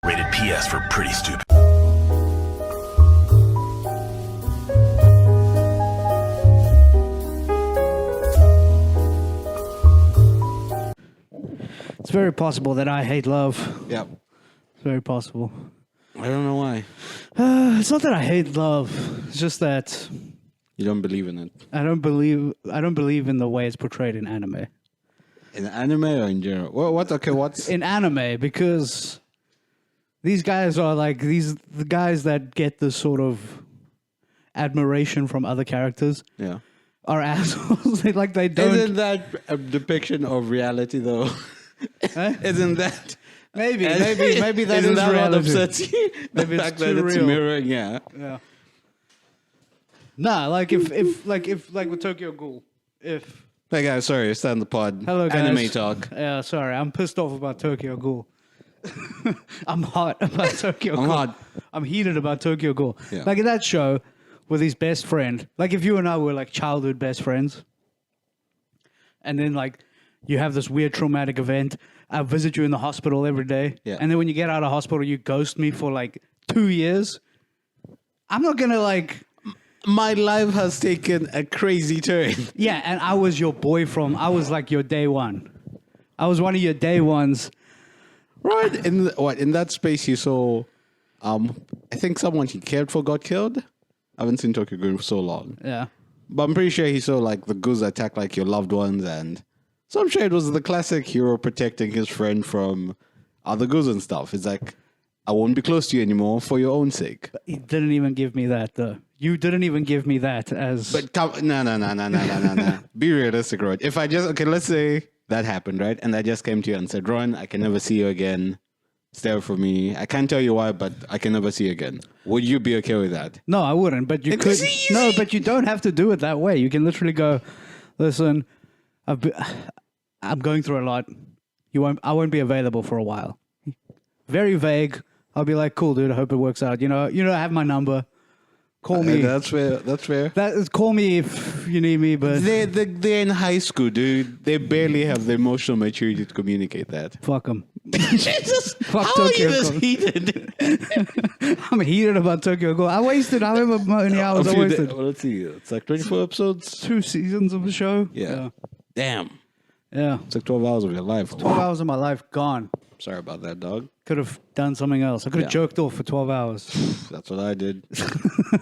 Rated PS for pretty stupid. It's very possible that I hate love. Yeah. It's very possible. I don't know why. It's not that I hate love. It's just that You don't believe in it. I don't believe in the way it's portrayed in anime. In anime or in general? What? Okay, what's... In anime, because these guys are like the guys that get this sort of admiration from other characters Yeah. are assholes. they don't. Isn't that a depiction of reality, though? Huh? Isn't that... Maybe that Isn't is that what reality. upsets you? The Maybe it's fact that too it's real. mirroring, yeah. Yeah. Nah, like if with Tokyo Ghoul, if Hey guys, sorry, stand the pod. hello guys, Anime talk. Yeah, sorry, I'm pissed off about Tokyo Ghoul. I'm hot about Tokyo Ghoul. I'm hot. I'm heated about Tokyo Ghoul. Yeah. Like in that show with his best friend, like if you and I were like childhood best friends, and then like you have this weird traumatic event, I visit you in the hospital every day, Yeah. and then when you get out of hospital, you ghost me for like 2 years. I'm not gonna like. My life has taken a crazy turn. Yeah, and I was your boy I was like your day one. I was one of your day ones. Right? In that space you saw, I think someone he cared for got killed. I haven't seen Tokyo Ghoul for so long. Yeah. But I'm pretty sure he saw like the ghouls attack like your loved ones, and so I'm sure it was the classic hero protecting his friend from other ghouls and stuff. It's like, I won't be close to you anymore for your own sake. He didn't even give me that, though. You didn't even give me that as... But no. Be realistic, Rod. If I just, okay, let's say that happened, right? And I just came to you and said, Ron, I can never see you again. Stay away from me. I can't tell you why, but I can never see you again. Would you be okay with that? No, I wouldn't, but you could... No, but you don't have to do it that way. You can literally go, listen, I'm going through a lot. I won't be available for a while. Very vague. I'll be like, cool, dude, I hope it works out. You know, I have my number. Call me. That's fair. That's fair. Call me if you need me, but... They're in high school, dude. They barely have the emotional maturity to communicate that. Fuck them. Jesus, Fuck how are you Tokyo this Ghoul. heated? I'm heated about Tokyo Ghoul. I wasted however many hours I wasted. Well, let's see. It's like 24 episodes. 2 seasons of the show. Yeah. Damn. Yeah. It's like 12 hours of your life. 12 hours of my life gone. Sorry about that, dog. Could have done something else. I could have Yeah. jerked off for 12 hours. That's what I did.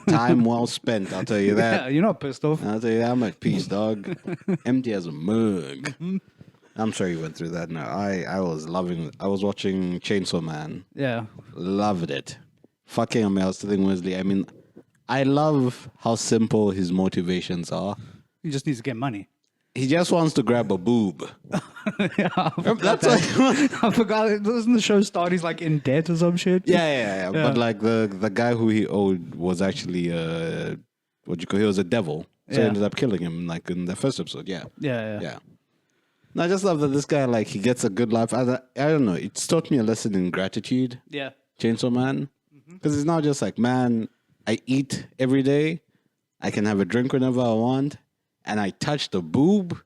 Time well spent, I'll tell you Yeah, that. you're not pissed off. I'll tell you that. I'm at peace, dog. Empty as a mug. I'm sorry you went through that. No, I was loving it. I was watching Chainsaw Man. Yeah. Loved it. Fucking amazing. I was telling Wesley, I mean, I love how simple his motivations are. He just needs to get money. He just wants to grab a boob. Yeah, That's like... I forgot. Doesn't the show start? He's like in debt or some shit? Yeah. But like the guy who he owed was actually he was a devil. So he Yeah. ended up killing him like in the first episode. Yeah. Yeah. No, I just love that this guy like he gets a good life. I don't know. It's taught me a lesson in gratitude. Yeah. Chainsaw Man, because it's not just like, man, I eat every day, I can have a drink whenever I want, and I touch the boob.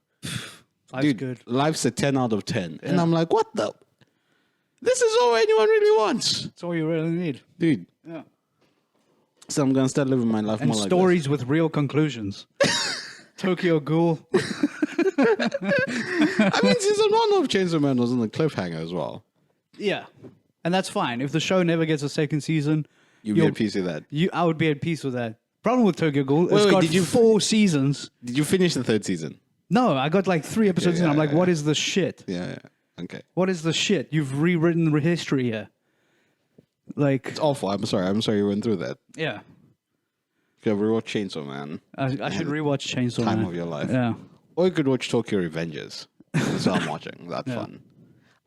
Life's Dude, good. life's a 10 out of 10. And Yeah. I'm like, what the? This is all anyone really wants. That's all you really need. Dude. Yeah. So I'm going to start living my life And more like stories with real conclusions. Tokyo Ghoul. this. I mean, season 1 of Chainsaw Man was on the cliffhanger as well. Yeah. And that's fine. If the show never gets a second season, You'd be at peace with that. I would be at peace with that. Problem with Tokyo Ghoul, Wait, it's got did you- 4 seasons. Did you finish the 3rd season? No, I got like 3 episodes in. I'm like, what is the shit? Yeah. Okay. What is the shit? You've rewritten the history here. Like, It's awful. I'm sorry you went through that. yeah. You could rewatch Chainsaw Man. I should rewatch Chainsaw Time Man. of your life. Yeah. Or you could watch Tokyo Revengers. That's what I'm watching. That's fun.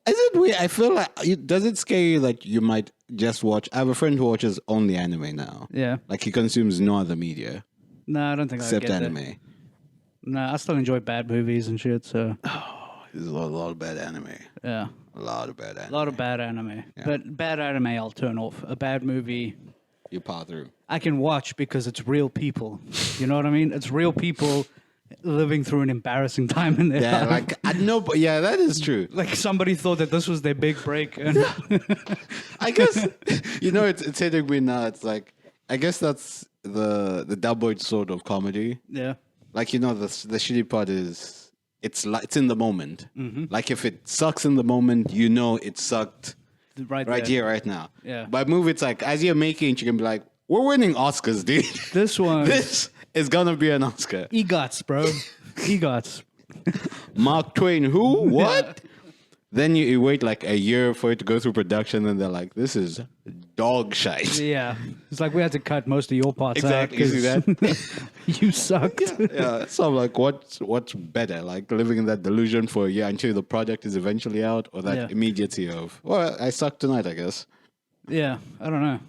Is it weird? I feel like, does it scare you that you might just watch? I have a friend who watches only anime now. Yeah. Like he consumes no other media No, I don't think I except get anime. that. No, I still enjoy bad movies and shit, so There's a lot of bad anime. yeah. A lot of bad anime. A lot of bad anime. But bad anime I'll turn off. A bad movie You power through. I can watch because it's real people. You know what I mean? It's real people living through an embarrassing time in their Yeah, life. like I know, but yeah, that is true. Like somebody thought that this was their big break. And I guess it's hitting me now. It's like I guess that's the double-edged sword of comedy. yeah. Like the shitty part is it's in the moment. Like if it sucks in the moment, it sucked Right right there. here, right now. Yeah. But movie, it's like as you're making it, you can be like, we're winning Oscars, dude. This one. This is gonna be an Oscar. EGOTs, bro. EGOTs. Mark Twain, who? What? Then you wait like a year for it to go through production, and they're like, this is dog shite. Yeah. It's like we had to cut most of your parts Exactly. out. You see 'cause you sucked. Yeah, so I'm like, what's better? Like living in that delusion for a year until the project is eventually out, or that Yeah. immediacy of, well, I sucked tonight, I guess. Yeah. I don't know.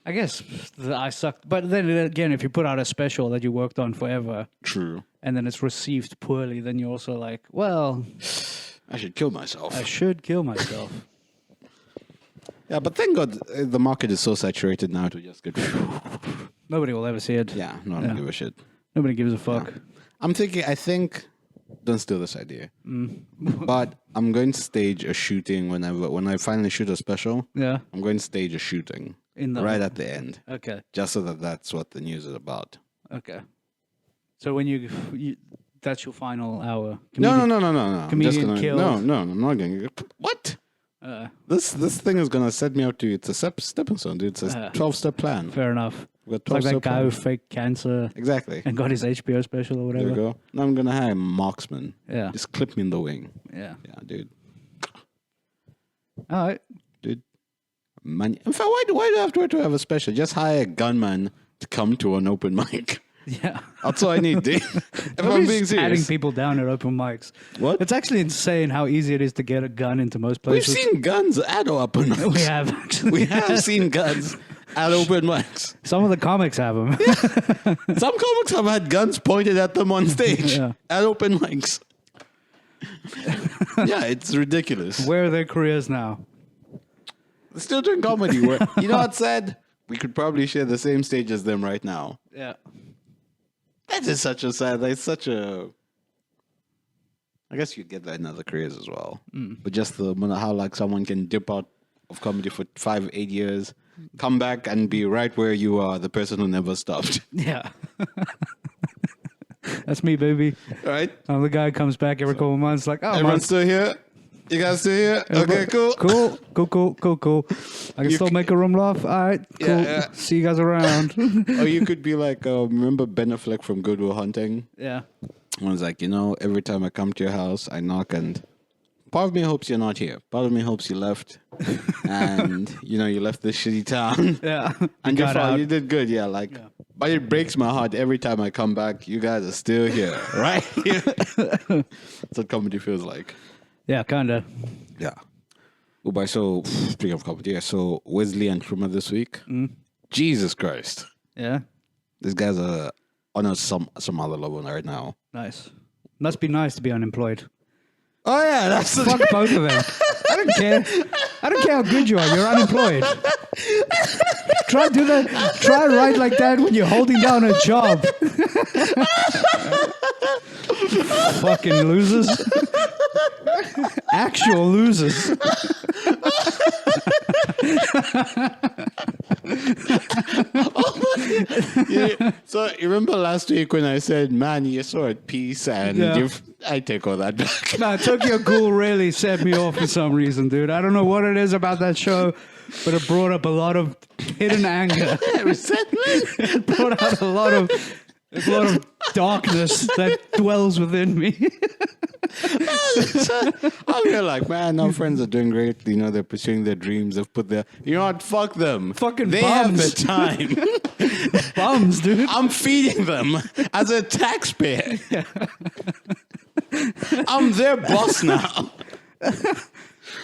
I guess I sucked. But then again, if you put out a special that you worked on forever True. and then it's received poorly, then you're also like, well, I should kill myself. I should kill myself. Yeah, but thank God the market is so saturated now to just get. Nobody will ever see it. Yeah, no, I don't give a shit. Nobody gives a fuck. I think, don't steal this idea, but I'm going to stage a shooting when I finally shoot a special. Yeah. I'm going to stage a shooting right at the end, Okay. just so that's what the news is about. Okay. So when you that's your final hour. No. I'm comedian just gonna, killed. no, I'm not going to. What? This thing is going to set me up to, it's a stepping stone, dude. It's a 12-step plan. Fair enough. We've got It's like 12 that guy plan. who faked cancer Exactly. and got his HBO special or There whatever. we go. Now I'm going to hire a marksman. Yeah. Just clip me in the wing. Yeah. Yeah, dude. All right. Dude. Man, in fact, why do I have to have a special? Just hire a gunman to come to an open mic. Yeah. That's all I need, dude. If I'm Nobody's being patting serious. people down at open mics. What? It's actually insane how easy it is to get a gun into most We've places. seen guns at open mics. We have actually. We have seen guns at open mics. Some of the comics have them. Some comics have had guns pointed at them on stage Yeah. at open mics. Yeah, it's ridiculous. Where are their careers now? They're still doing comedy. Where, you know what's sad? We could probably share the same stage as them right now. Yeah. That is such a sad. It's such a. I guess you'd get that in other careers as well. But just how like someone can dip out of comedy for 5-8 years, come back and be right where you are, the person who never stopped. Yeah. That's me, baby. Right? The guy who comes back every couple of months, like, oh, man. Everyone's still here. You guys still here? Okay, cool. Cool. I can still make a room laugh. All right, cool. Yeah. See you guys around. Or you could be like, remember Ben Affleck from Good Will Hunting? Yeah. I was like, every time I come to your house, I knock, and part of me hopes you're not here. Part of me hopes you left, and you left this shitty town. Yeah. And got fine. out. You did good, yeah. But it breaks my heart every time I come back. You guys are still here, right? That's what comedy feels like. Yeah, kind of. Yeah. Oh, but so speaking of comedy, so Wesley and Truman this week. Jesus Christ, Yeah. these guys are on some other level right now. Nice. Must be nice to be unemployed. Oh yeah, that's the Fuck both of them. I don't care. I don't care how good you are. You're unemployed. Try write like that when you're holding down a job. Fucking losers. Actual losers. Yeah. So you remember last week when I said, "Man, you're so at peace," and Yeah. I take all that back. No, Tokyo Ghoul really set me off for some reason, dude. I don't know what it is about that show, but it brought up a lot of hidden anger. Resentment. It brought out a lot of darkness that dwells within me. I'm here like, man, our friends are doing great. They're pursuing their dreams. They've put their, what? Fuck them. Fucking they bums. have the time. Bums, dude. I'm feeding them as a taxpayer. I'm their boss now.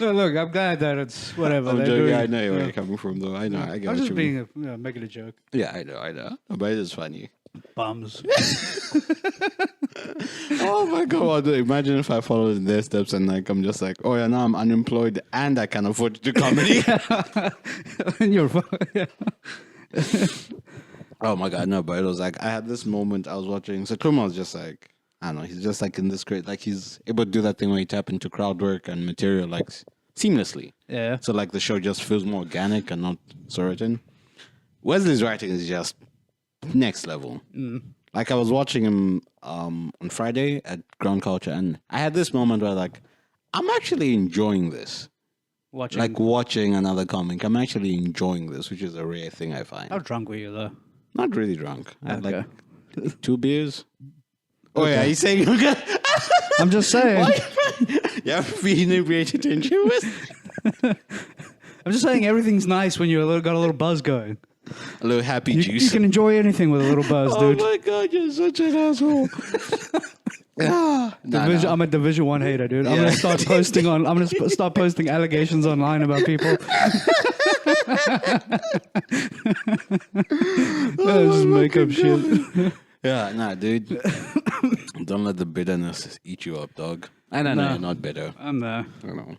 No, look, I'm glad that it's whatever. I'm they're joking. doing. I know where you're coming from, though. I know. I get I'm what just you being mean. making a joke. Yeah, I know. But it is funny. Bums. Oh my god! Imagine if I followed in their steps and I'm just like, oh yeah, now I'm unemployed and I can afford to do comedy. And you're yeah. Oh my god, no! But it was like I had this moment. I was watching. So Kuma was just like I don't know. He's just like in this great. Like he's able to do that thing where he tap into crowd work and material like seamlessly. Yeah. So like the show just feels more organic and not so written. Wesley's writing is just next level. Like I was watching him on Friday at Ground Culture, and I had this moment where like I'm actually enjoying this. Watching. Like watching another comic, I'm actually enjoying this, which is a rare thing I find. How drunk were you though? Not really drunk. I had Okay. like 2 beers. Oh Okay. yeah, he's saying I'm just saying. yeah, being inebriated in I'm just saying everything's nice when got a little buzz going. a little happy You juice. can enjoy anything with a little buzz, Oh dude. my god, you're such an asshole. I'm a Division 1 hater, dude. I'm Yeah. gonna start posting on. I'm gonna start posting allegations online about people. Just make up shit. Yeah, nah, dude. Don't let the bitterness eat you up, dog. I know No. you're not bitter. I'm there. I know.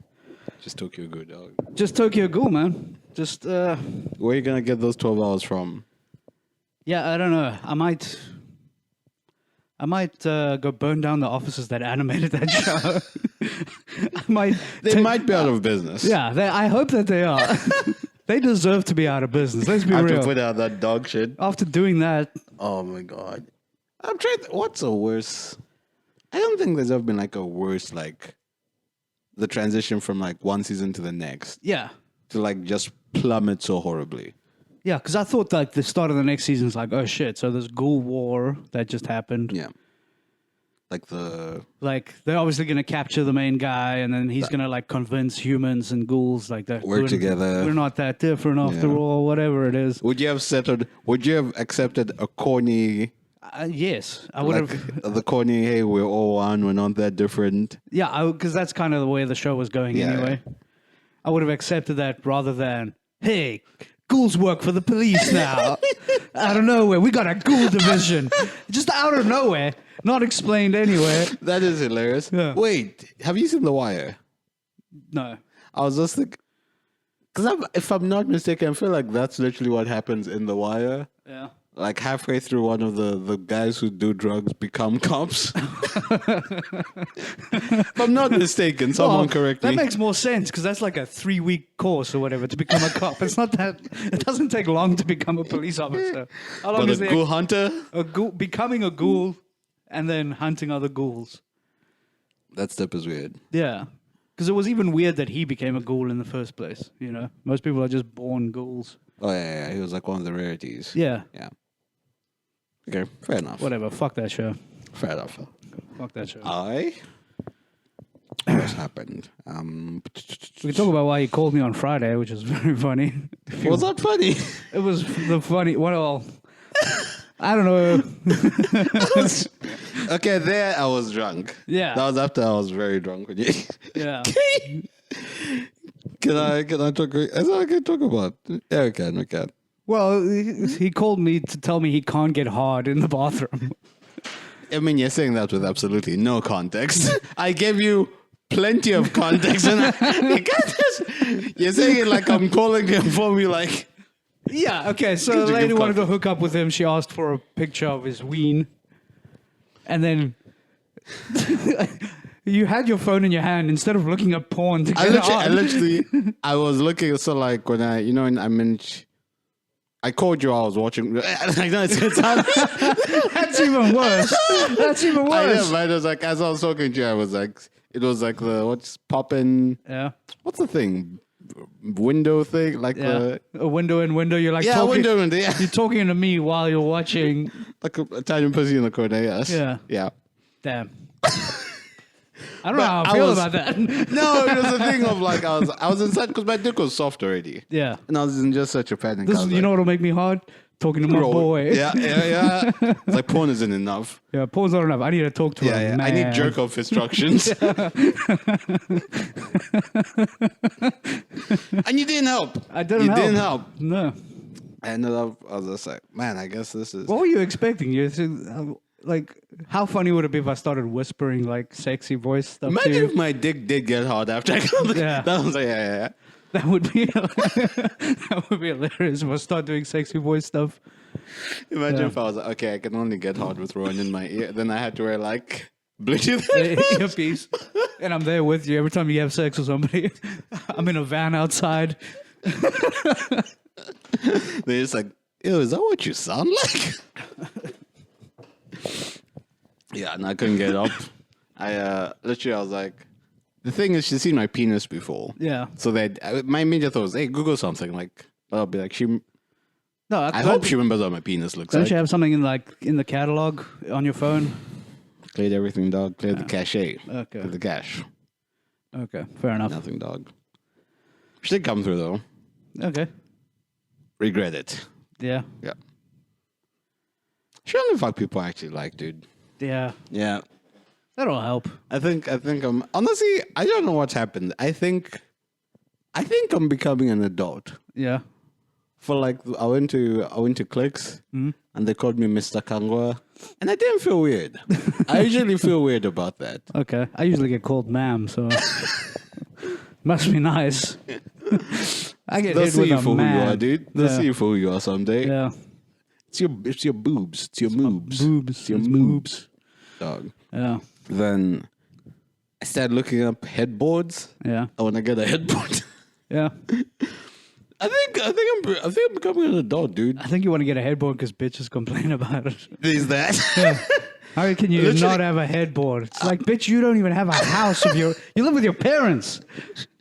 Just Tokyo Ghoul, dog. Just Tokyo Ghoul, man. Just Where are you gonna get those 12 hours from? yeah. I don't know. I might go burn down the offices that animated that show. I might. They might be out of business. Yeah, I hope that they are. They deserve to be out of business. Let's be I have to real. put out that dog shit. After doing that, Oh my god. I'm trying. What's a worse? I don't think there's ever been like a worse like the transition from like one season to the next yeah. to like just plummet so horribly. Yeah, because I thought like the start of the next season is like, oh shit, so there's Ghoul War that just happened. Yeah. Like the Like they're obviously gonna capture the main guy, and then he's gonna like convince humans and ghouls like that Work together. We're not that different after Yeah. all, whatever it is. would you have settled? Would you have accepted a corny? Yes, I would Like have. the corny. Hey, we're all one. We're not that different. Yeah, because that's kind of the way the show was going Yeah. anyway. I would have accepted that rather than, hey, ghouls work for the police now. Out of nowhere, we got a ghoul division. Just out of nowhere, not explained anywhere. That is hilarious. Yeah. Wait, have you seen The Wire? No. I was just like, because if I'm not mistaken, I feel like that's literally what happens in The Wire. Yeah. Like halfway through, one of the guys who do drugs become cops. If I'm not mistaken, someone correct me. That makes more sense because that's like a 3-week course or whatever to become a cop. It's not that. It doesn't take long to become a police officer. How long But is a it? ghoul hunter? A ghoul, becoming a ghoul and then hunting other ghouls. That step is weird. Yeah. Because it was even weird that he became a ghoul in the first place. You know, most people are just born ghouls. Oh yeah, he was like one of the rarities. Yeah. Yeah. Okay, fair enough. Whatever. Fuck that show. Fair enough. Fuck that show. What's happened? We can talk about why he called me on Friday, which is very funny. Was that funny? It was the funny. Well, I don't know. Okay, there I was drunk. Yeah. That was after I was very drunk with you. Yeah. Can I talk? Is that I can talk about? Yeah, we can. Well, he called me to tell me he can't get hard in the bathroom. I mean, you're saying that with absolutely no context. I gave you plenty of context, and you can't just, you're saying it like I'm calling him for me, like. Yeah, okay, so the Could you lady give wanted to hook up with him. She asked for a picture of his ween. And then you had your phone in your hand instead of looking at porn to get I was looking, so like when I called you, I was watching. Like, no, it's That's even worse. That's even I worse. know, but it was like, as I was talking to you, I was like, it was like what's popping? Yeah. What's the thing? Window thing? Like Yeah. A window in window. You're like yeah, talking. window, yeah. You're talking to me while you're watching. Like a tiny pussy in the corner, yes. Yeah. Yeah. Damn. I don't know how I feel about that. No, it was a thing of like, I was inside because my dick was soft already. Yeah. And I was in just such a panic. This I was you know what'll make me hard? Talking to my boy. Yeah. It's like porn isn't enough. Yeah, porn's not enough. I need to talk to Yeah, him. I need jerk off instructions. And you didn't help. I didn't You help. didn't help. No. I ended up, I was just like, man, I guess this is. What were you expecting? Like, how funny would it be if I started whispering like sexy voice stuff to Imagine you? if my dick did get hard after I got Yeah. That was like, yeah. That would be that would be hilarious if I start doing sexy voice stuff. Imagine Yeah. if I was like, okay, I can only get hard with Rowan in my ear. Then I had to wear like Bluetooth. Earpiece. And I'm there with you every time you have sex with somebody. I'm in a van outside. They're just like, ew, is that what you sound like? Yeah, and I couldn't get up. I was like, the thing is, she's seen my penis before. Yeah. So that my immediate thought was, hey, Google something. Like, I'll be like, No, I hope she remembers what my penis looks Don't like. you have something in the catalog on your phone? Cleared everything, dog. Cleared the cache. Okay. Cleared the cache. Okay, fair enough. Nothing, dog. She did come through, though. Okay. Regret it. Yeah. Yeah. She only fuck people I actually like, dude. Yeah. Yeah. That'll help. I think I'm honestly, I don't know what's happened. I think I'm becoming an adult. Yeah. For like I went to Clicks and they called me Mr. Kangwa and I didn't feel weird. I usually feel weird about that. Okay. I usually get called ma'am, so must be nice. I get They'll hit see with you a for who you man. are, dude. They'll Yeah. see you for who you are someday. Yeah. It's your boobs. It's your moobs. boobs. It's your It's moobs. Dog. Yeah. Then I started looking up headboards. Yeah. I want to get a headboard. Yeah. I think I'm becoming an adult, dude. I think you want to get a headboard because bitches complain about it. Is that? How can you Literally- not have a headboard? It's like, bitch, you don't even have a house of your. You live with your parents.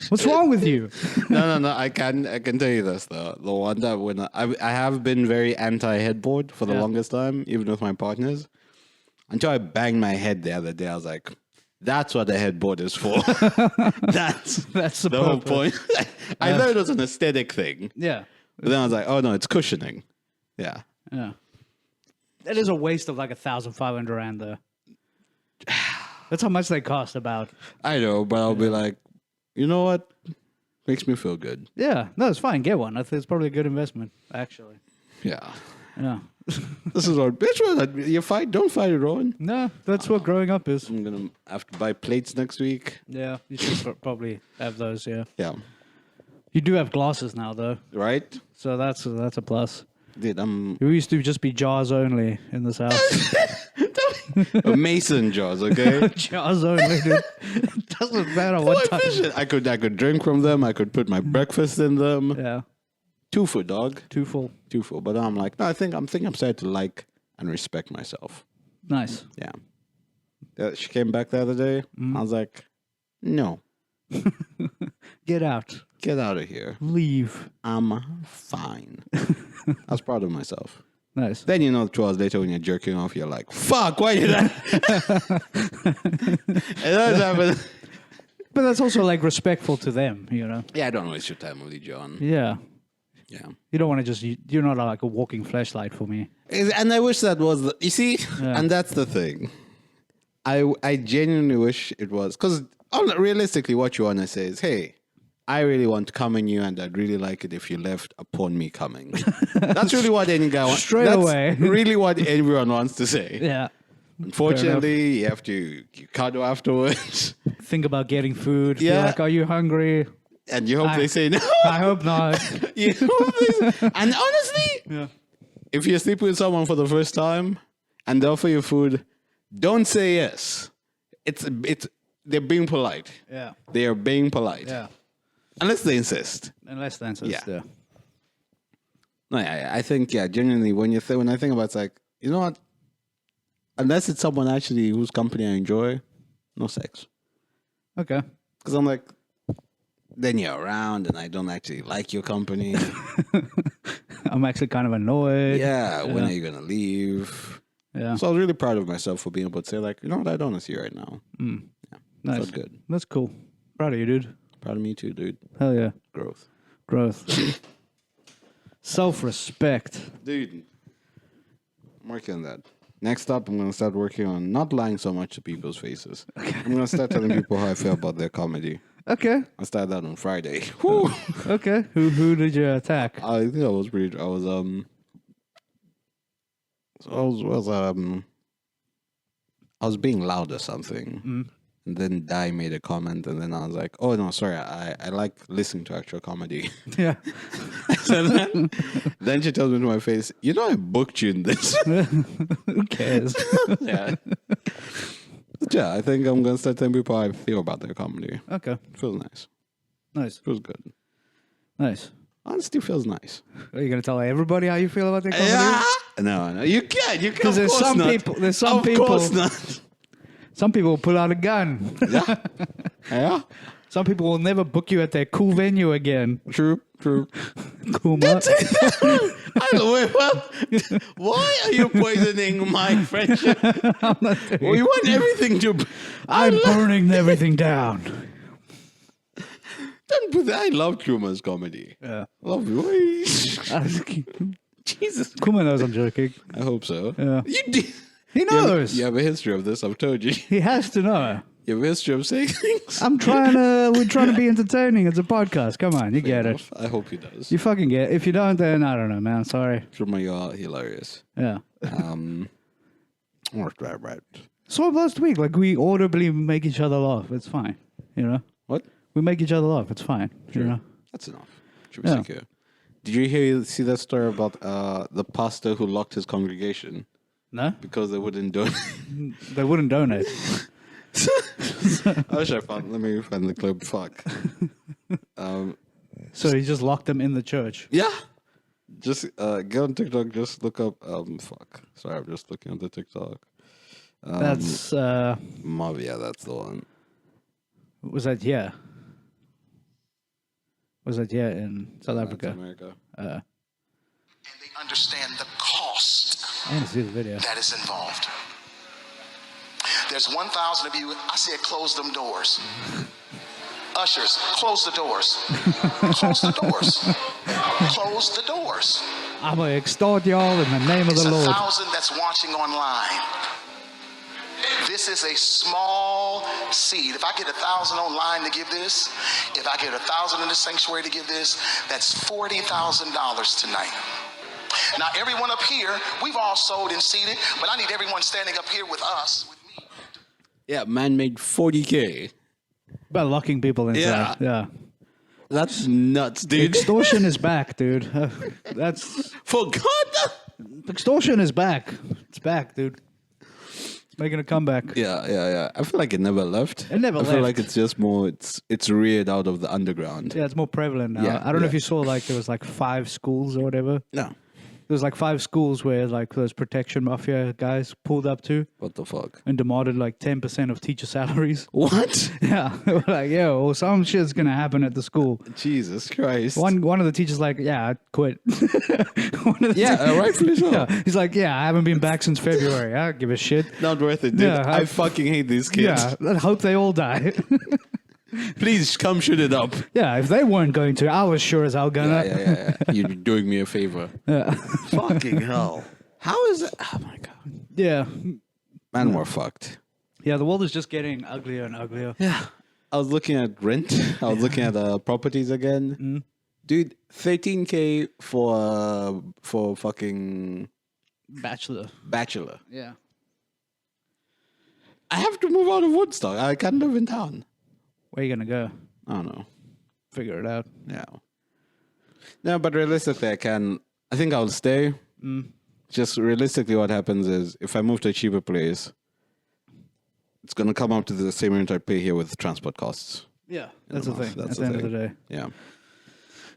What's wrong with you? No. I can tell you this though. The one that when I have been very anti headboard for the Yeah. longest time, even with my partners, until I banged my head the other day. I was like, "That's what the headboard is for." That's the the whole purpose. point. I thought it was an aesthetic thing, Yeah. but then I was like, "Oh no, it's cushioning." Yeah. Yeah. That is a waste of like 1,500 rand though. That's how much they cost about. I know, but I'll be like, you know what? Makes me feel good. Yeah. No, it's fine. Get one. I think it's probably a good investment, actually. Yeah. Yeah. This is what bitch. What you fight? Don't fight it, Rowan. No, that's what growing up is. I'm gonna have to buy plates next week. Yeah. You should probably have those, yeah. Yeah. You do have glasses now though. Right. So that's a plus. Dude, I'm We used to just be jars only in this house. a mason jars, okay? Jars only, dude. It doesn't matter what What time. efficient. I could drink from them. I could put my breakfast in them. Yeah. 2 for dog. Too full. 2 for. But I'm like, no, I think I'm starting to like and respect myself. Nice. Yeah. She came back the other day. I was like, no, Get out. get out of here. Leave. I'm fine. I was proud of myself. Nice. Then 2 hours later when you're jerking off, you're like, fuck, why did I? It does happen. But that's also like respectful to them, you know? Yeah, I don't waste your time with you, John. Yeah. Yeah. You don't want to just, you're not like a walking flashlight for me. And I wish that was, you see, Yeah. and that's the thing. I genuinely wish it was, because realistically what you want to say is, hey, I really want to come in you and I'd really like it if you left upon me coming. That's really what any guy wants. Straight That's away. really what everyone wants to say. Yeah. Unfortunately, you have to cuddle afterwards. Think about getting food. Yeah. Yeah. Like, are you hungry? And you hope they say no. I hope not. You hope they say- and honestly, Yeah. if you sleep with someone for the first time and they offer you food, don't say yes. It's they're being polite. Yeah. They are being polite. Yeah. Unless they insist. Unless the answer's Yeah. there. No, I think genuinely when I think about it, it's like, you know what? Unless it's someone actually whose company I enjoy, no sex. Okay. Because I'm like, then you're around and I don't actually like your company. I'm actually kind of annoyed. Yeah, when are you gonna leave? Yeah. So I was really proud of myself for being able to say, like, you know what, I don't want to see you right now. Nice. Felt good. That's cool. Proud of you, dude. Proud of me too, dude. Hell yeah. Growth. Growth. Self-respect. Dude. I'm working on that. Next up, I'm going to start working on not lying so much to people's faces. I'm going to start telling people how I feel about their comedy. Okay. I started that on Friday. Whew. Okay. Who did you attack? I think I was pretty. I was being loud or something, And then Dai made a comment, and then I was like, "Oh no, sorry, I like listening to actual comedy." Yeah. So then she tells me to my face, "You know, I booked you in this." Who cares? Yeah. But yeah, I think I'm gonna start telling people how I feel about their comedy. Okay. Feels nice. Nice. Feels good. Nice. Honesty feels nice. Are you going to tell everybody how you feel about their comedy? Yeah. No, you can't. You can't. Because there's some people. There's some people. Of course not. Some people will pull out a gun. Yeah. Yeah. Some people will never book you at their cool venue again. True. Cool. I don't wait, well, why are you poisoning my friendship? We want everything to. I'm burning everything down. Don't put that. I love Truman's comedy. Yeah. Love you. Jesus. Kuma knows I'm joking. I hope so. Yeah. You did. He knows. You have a history of this. I've told you. He has to know. You have a history of saying things. We're trying to be entertaining. It's a podcast. Come on, you get it. I hope he does. You fucking get it. If you don't, then I don't know, man. Sorry. Truman, you're hilarious. Yeah. Right. So last week, like we audibly make each other laugh. It's fine. You know? What? We make each other laugh. It's fine. Sure. You know? That's enough. Should be Yeah. secure. Did you see that story about the pastor who locked his congregation No? because they wouldn't donate? They wouldn't donate. I wish I found. Let me find the clip. Fuck. So he just locked them in the church. Yeah. Just go on TikTok. Just look up. Fuck. Sorry, I'm just looking at the TikTok. That's Mavia. That's the one. was that here? Was that here in South Africa? That's America. And they understand the cost I want to see the video. that is involved. There's 1,000 of you. I said close them doors. Ushers, close the doors. Close the doors. Close the doors. I'm going to extort y'all in the name of It's the Lord. 1,000 that's watching online. This is a small seed. If I get 1,000 online to give this, if I get 1,000 in the sanctuary to give this, that's $40,000 tonight. Now, everyone up here, we've all sold and seeded, but I need everyone standing up here with us, with me. Yeah, man made 40K. By locking people inside. Yeah. That's nuts, dude. Extortion is back, dude. That's For God. extortion is back. It's back, dude. It's making a comeback. Yeah. I feel like it never left. It never I feel left. like it's just more. It's reared out of the underground. Yeah, it's more prevalent now. Yeah, I don't know if yeah. you saw like there was like 5 schools or whatever. No. There was like 5 schools where like those protection mafia guys pulled up to What the fuck? and demanded like 10% of teacher salaries. What? Yeah, they were like, yo, well, some shit's gonna happen at the school. Jesus Christ. One of the teachers like, yeah, I quit. Rightfully so. Yeah, he's like, yeah, I haven't been back since February. I don't give a shit. Not worth it, dude. Yeah, I fucking hate these kids. Yeah, I hope they all die. Please come shoot it up. Yeah, if they weren't going to, I was sure as hell gonna. Yeah. You're doing me a favor. Yeah. Fucking hell. How is it? Oh my God. Yeah. Man, we're fucked. Yeah, the world is just getting uglier and uglier. Yeah. I was looking at rent. I was looking at properties again. Dude, 13K for fucking bachelor. Yeah. I have to move out of Woodstock. I can't live in town. Where are you gonna go? I don't know. Figure it out. Yeah. No, but realistically, I think I'll stay. Just realistically, what happens is if I move to a cheaper place, it's going to come up to the same rent I pay here with transport costs. Yeah, that's the thing. That's At the the end of thing. the day. Yeah.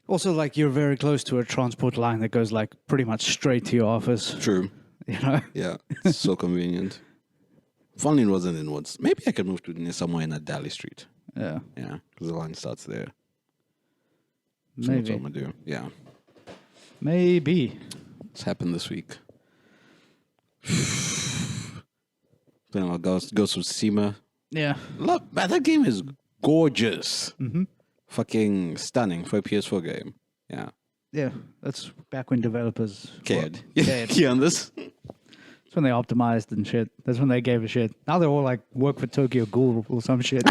Also, like you're very close to a transport line that goes like pretty much straight to your office. True. You know. Yeah. It's so convenient. If only it wasn't in Woods. Maybe I could move to near somewhere in a Daly Street. Yeah. Yeah. Because the line starts there. So that's Maybe. what I'm going to do. Yeah. Maybe. It's happened this week. Then I'll go to Tsushima. Yeah. Look, man, that game is gorgeous. Fucking stunning for a PS4 game. Yeah. Yeah. That's back when developers Cared. cared. Yeah, on this. That's when they optimized and shit. That's when they gave a shit. Now they're all like work for Tokyo Ghoul or some shit.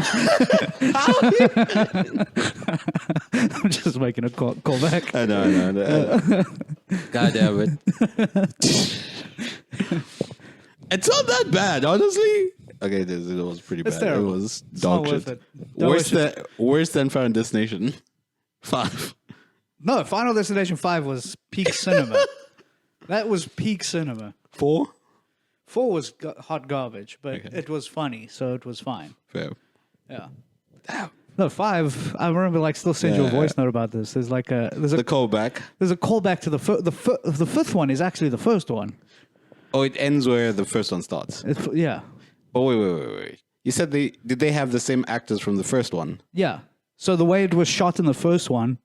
I'm just making a call back. I know. God damn it. It's not that bad, honestly. Okay, it was pretty It's bad. terrible. It was It's not dog worth shit. it. Worse than Final Destination 5. No, Final Destination 5 was peak cinema. That was peak cinema. 4? 4 was hot garbage, but it was funny, so it was fine. Fair. Yeah. Damn. No, 5. I remember, like, still send you a voice note about this. There's like a The callback. there's a callback to the fifth one is actually the first one. Oh, it ends where the first one starts. Yeah, Oh, wait. You said did they have the same actors from the first one? yeah. So the way it was shot in the first one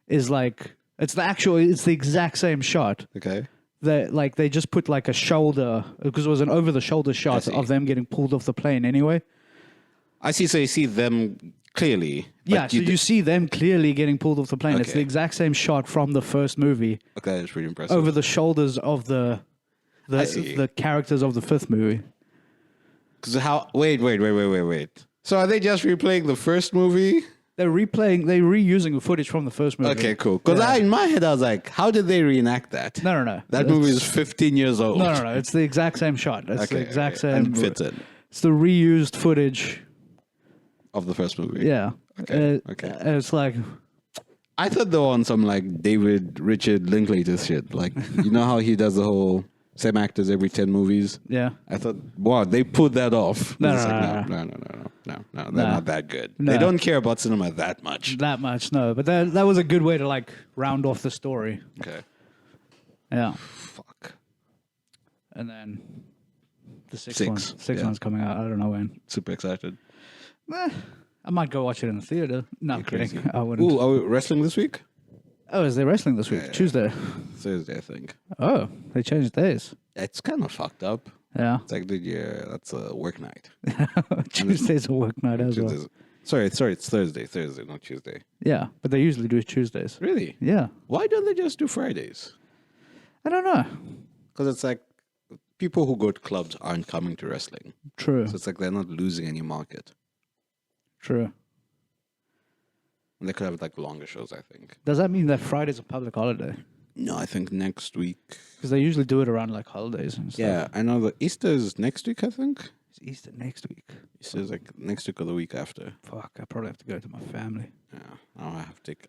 is like it's the exact same shot. Okay. They just put like a shoulder because it was an over the shoulder shot see. of them getting pulled off the plane anyway. I see. So you see them clearly. but Yeah, so you see them clearly getting pulled off the plane. It's Okay. the exact same shot from the first movie Okay, that's pretty impressive. over the shoulders of I see. the characters of the fifth movie. Because wait. So are they just replaying the first movie? They're reusing the footage from the first movie. Okay, cool. Because in my head, I was like, how did they reenact that? No. That movie is 15 years old. No. It's the exact same shot. It's the exact same. And fits in It's the reused footage. of the first movie. Yeah. Okay. It's like I thought they were on some like David Richard Linklater shit. Like, you know how he does the whole same actors every 10 movies? yeah. I thought, wow, they put that off. No, It's no, like, no. no. They're not that good. No. They don't care about cinema that much. That much, no. But that was a good way to like round off the story. Okay. Yeah. Fuck. And then the sixth Six, yeah. one's coming out. I don't know when. Super excited. I might go watch it in the theater. No, I'm kidding. Crazy. I wouldn't. Ooh, are we wrestling this week? Oh, is there wrestling this week? Tuesday. Thursday, I think. Oh, they changed days. It's kind of fucked up. Yeah. It's like, dude, yeah, that's a work night. Tuesday's a work night as well. Tuesdays- Sorry, it's Thursday, not Tuesday. Yeah, but they usually do it Tuesdays. Really? Yeah. Why don't they just do Fridays? I don't know. Because it's like people who go to clubs aren't coming to wrestling. True. So it's like they're not losing any market. True. And they could have like longer shows, I think. Does that mean that Friday's a public holiday? No, I think next week. Because they usually do it around like holidays and stuff. Yeah, I know the Easter is next week, I think. It's Easter next week. Easter is like next week or the week after. Fuck, I probably have to go to my family. Yeah. I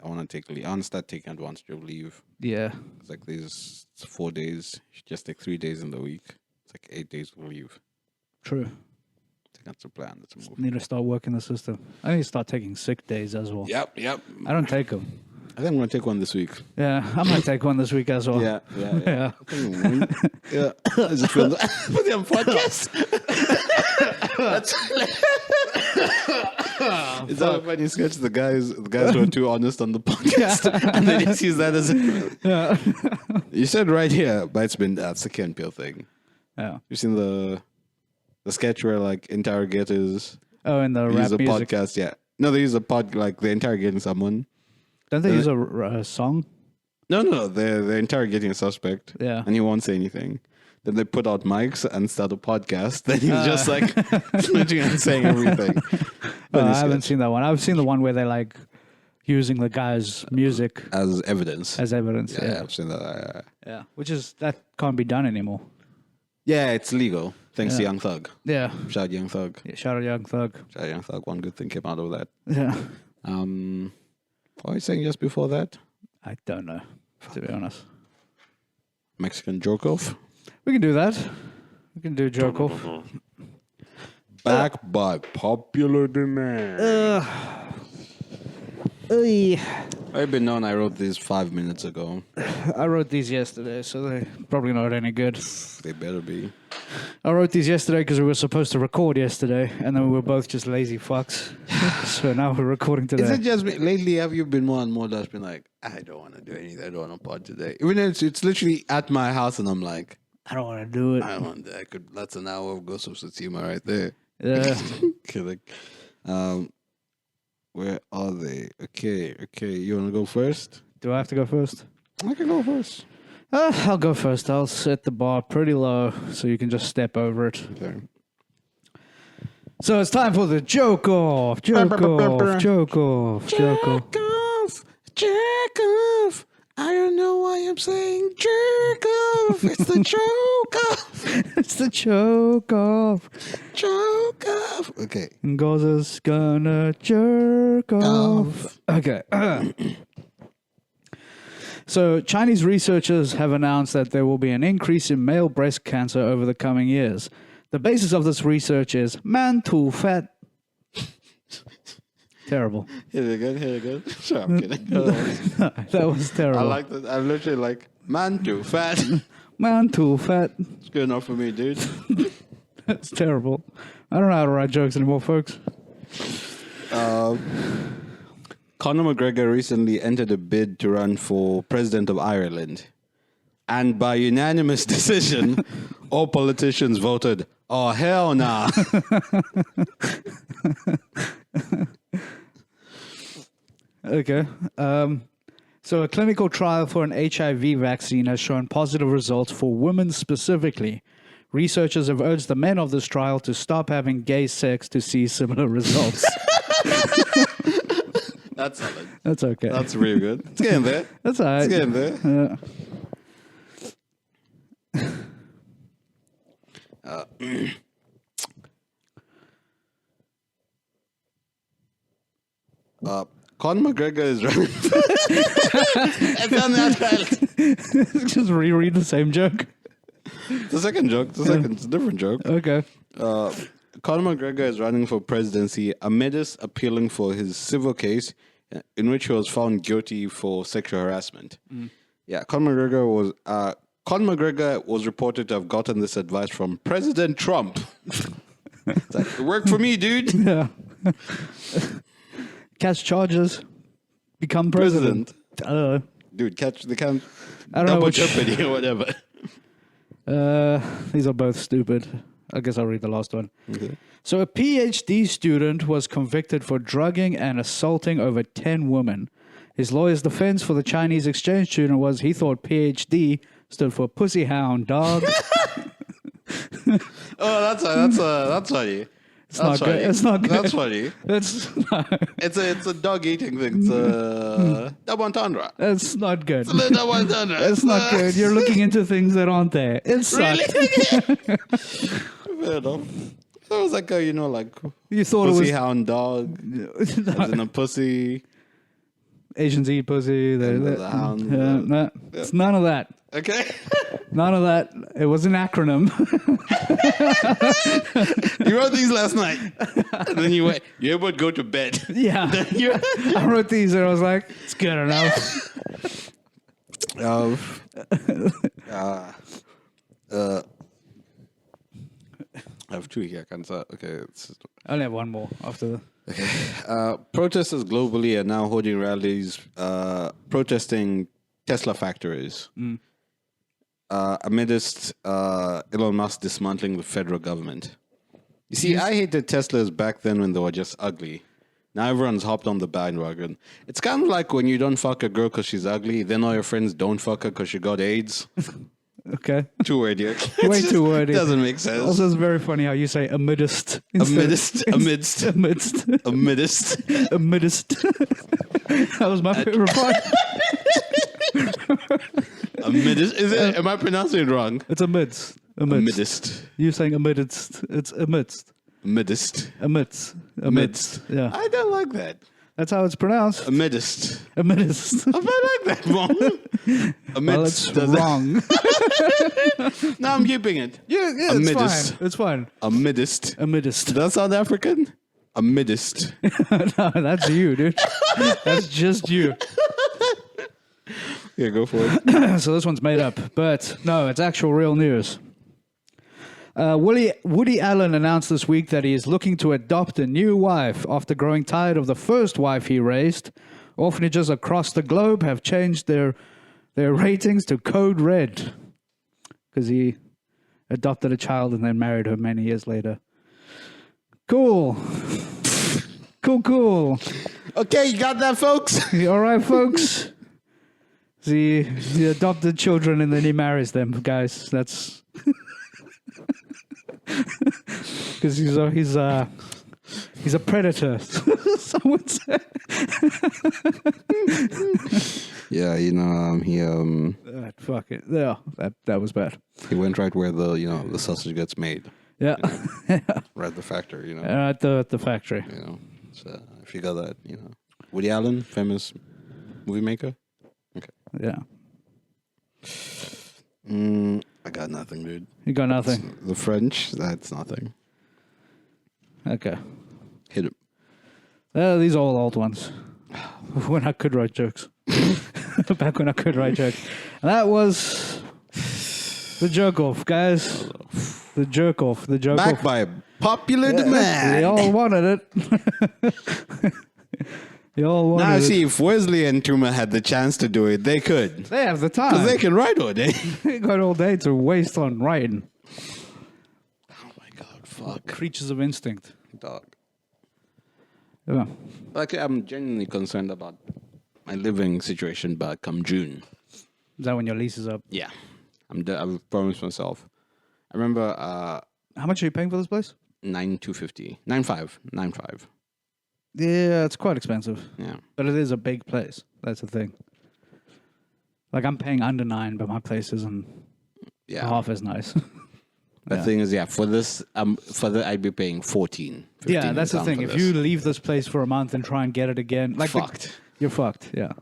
want to take leave. I want to start taking advantage of leave. Yeah. It's like these 4 days. You should just take 3 days in the week. It's like 8 days of leave. True. I think that's a plan. That's a move. Need to start working the system. I need to start taking sick days as well. Yep. I don't take them. I think I'm going to take one this week. Yeah, I might take one this week as well. Yeah. Yeah. Yeah. Is it for the podcast? Is that a funny sketch? The guys were too honest on the podcast, and they just use that as Yeah. You said right here, but it's been that's the Ken Peel thing. Yeah. You've seen the sketch where like interrogators Oh, and the rap use a music. podcast. Yeah, no, they use a like they're interrogating someone. Don't they use a song? No, they're interrogating a suspect. Yeah. And he won't say anything. Then they put out mics and start a podcast. Then he's just like snitching and saying everything. I haven't seen that one. I've seen the one where they like using the guy's music As evidence. as evidence. Yeah, Yeah. I've seen that. Yeah. Which is, that can't be done anymore. Yeah, it's legal. Thanks to Yeah. Young Thug. Yeah. Shout out Young Thug. Yeah, shout out Young Thug. Shout out Young Thug. One good thing came out of that. Yeah. What were you saying just before that? I don't know, to be honest. Mexican jerk off? We can do that. We can do joke off. Back by popular demand. I've been known I wrote these 5 minutes ago. I wrote these yesterday, so they're probably not any good. They better be. I wrote these yesterday because we were supposed to record yesterday, and then we were both just lazy fucks. So now we're recording today. Is it just me? Lately, have you been more and more just been like, I don't want to do anything. I don't want to pod today. Even if it's literally at my house and I'm like, I don't want to do it. I don't want that. That's an hour of Ghost of Tsushima right there. Yeah. Okay, like, where are they? Okay. You want to go first? Do I have to go first? I can go first. I'll go first. I'll set the bar pretty low so you can just step over it. Okay. So it's time for the joke off. Joke off. Joke off. Joke off. Jack off. I don't know why kept saying, jerk off. It's the choke off. It's the choke off. Choke off. Okay. Goza's gonna jerk off. Okay. So, Chinese researchers have announced that there will be an increase in male breast cancer over the coming years. The basis of this research is man too fat. Terrible. Here we go. Sure, I'm kidding. That was terrible. I like that. I literally like, man too fat. Man too fat. It's good enough for me, dude. That's terrible. I don't know how to write jokes anymore, folks. Conor McGregor recently entered a bid to run for president of Ireland. And by unanimous decision, all politicians voted, oh, hell nah. Okay. So a clinical trial for an HIV vaccine has shown positive results for women specifically. Researchers have urged the men of this trial to stop having gay sex to see similar results. That's solid. That's okay. That's really good. It's getting there. That's all right. It's getting there. Conor McGregor is running. It's on that right. Just reread the same joke. It's a second joke. It's a different joke. Okay. Conor McGregor is running for presidency amidst appealing for his civil case in which he was found guilty for sexual harassment. Yeah, Conor McGregor was reported to have gotten this advice from President Trump. It's like, it worked for me, dude. Yeah. Catch charges. Become president. I don't know. Dude, catch the count. I don't know Double which- jeopardy or whatever. These are both stupid. I guess I'll read the last one. Okay. So a PhD student was convicted for drugging and assaulting over 10 women. His lawyer's defense for the Chinese exchange student was he thought PhD stood for pussy hound dog. Oh, that's funny. It's not good. It's not good. That's funny. It's It's a dog eating thing. It's a double entendre. that's not good. It's a double entendre. It's not good. You're looking into things that aren't there. It sucks. Fair enough. It was like a, like You thought pussy it was hound dog, as in a pussy. Asians eat pussy. The hound. No, it's none of that. Okay. None of that. It was an acronym. You wrote these last night, and then you able to go to bed. Yeah. I wrote these and I was like, it's good enough. I have two here. Okay. I only have one more after the... Protesters globally are now holding rallies protesting Tesla factories amidst Elon Musk dismantling the federal government. You see, I hated Teslas back then when they were just ugly. Now everyone's hopped on the bandwagon. It's kind of like when you don't fuck a girl because she's ugly, then all your friends don't fuck her because she got AIDS. Okay. Too wordy. Way too wordy. Doesn't make sense. Also, it's very funny how you say amidst. Amidst. Amidst. Amidst. That was my favorite part. Amidst. Is it? Am I pronouncing it wrong? It's amidst. Amidst. You're saying amidst. It's amidst. Amidst. Amidst. Yeah. I don't like that. That's how it's pronounced. Amidst. Amidst. I like that wrong. Well, it's wrong. No, I'm keeping it. Yeah, it's Amidst. fine. It's fine. Amidst. Amidst. Does that sound African? Amidst. No, that's you, dude. That's just you. Yeah, go for it. So this one's made up, but no, it's actual real news. Woody Allen announced this week that he is looking to adopt a new wife after growing tired of the first wife he raised. Orphanages across the globe have changed their ratings to code red because he adopted a child and then married her many years later. Cool. Cool. Okay, you got that, folks? All right, folks. He adopted children and then he marries them, guys. That's because he's a predator. Some would say. Yeah, Fuck it. Yeah, that was bad. he went right where the sausage gets made. Yeah. Right at the factory, At the factory. So if you got that, Woody Allen, famous movie maker. Okay. Yeah. I got nothing, dude. You got nothing. The French, that's nothing. Okay. Hit it. These are all old ones. When I could write jokes. Back when I could write jokes. And that was the jerk off, guys. The jerk off. The jerk Back off. by popular demand. They all wanted it. They all wanted Now, it. see, if Wesley and Tuma had the chance to do it, they could. They have the time. Because they can write all day. They got all day to waste on writing. Oh my God, fuck. Creatures of instinct. Dog. Yeah. Like, I'm genuinely concerned about my living situation back come June. Is that when your lease is up? Yeah. I've promised myself. I remember How much are you paying for this place? 9,250. 9,5. Yeah, it's quite expensive. Yeah. But it is a big place. That's the thing. Like, I'm paying under 9, but my place isn't half as nice. The thing is, for this, I'd be paying 14. 15 Yeah, that's the pound thing. for If this. you leave this place for a month and try and get it again, like Fucked. you're fucked. Yeah.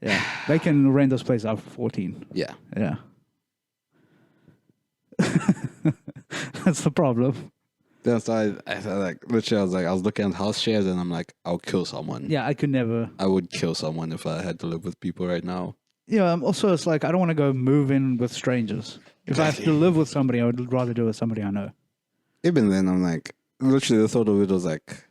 Yeah. They can rent this place out for 14. Yeah. Yeah. That's the problem. That's why I literally, I was looking at house shares and I'm like, I'll kill someone. Yeah, I could never. I would kill someone if I had to live with people right now. Yeah, also it's like I don't want to go move in with strangers. If I have to live with somebody, I would rather do it with somebody I know. Even then, I'm like, literally the thought of it was like,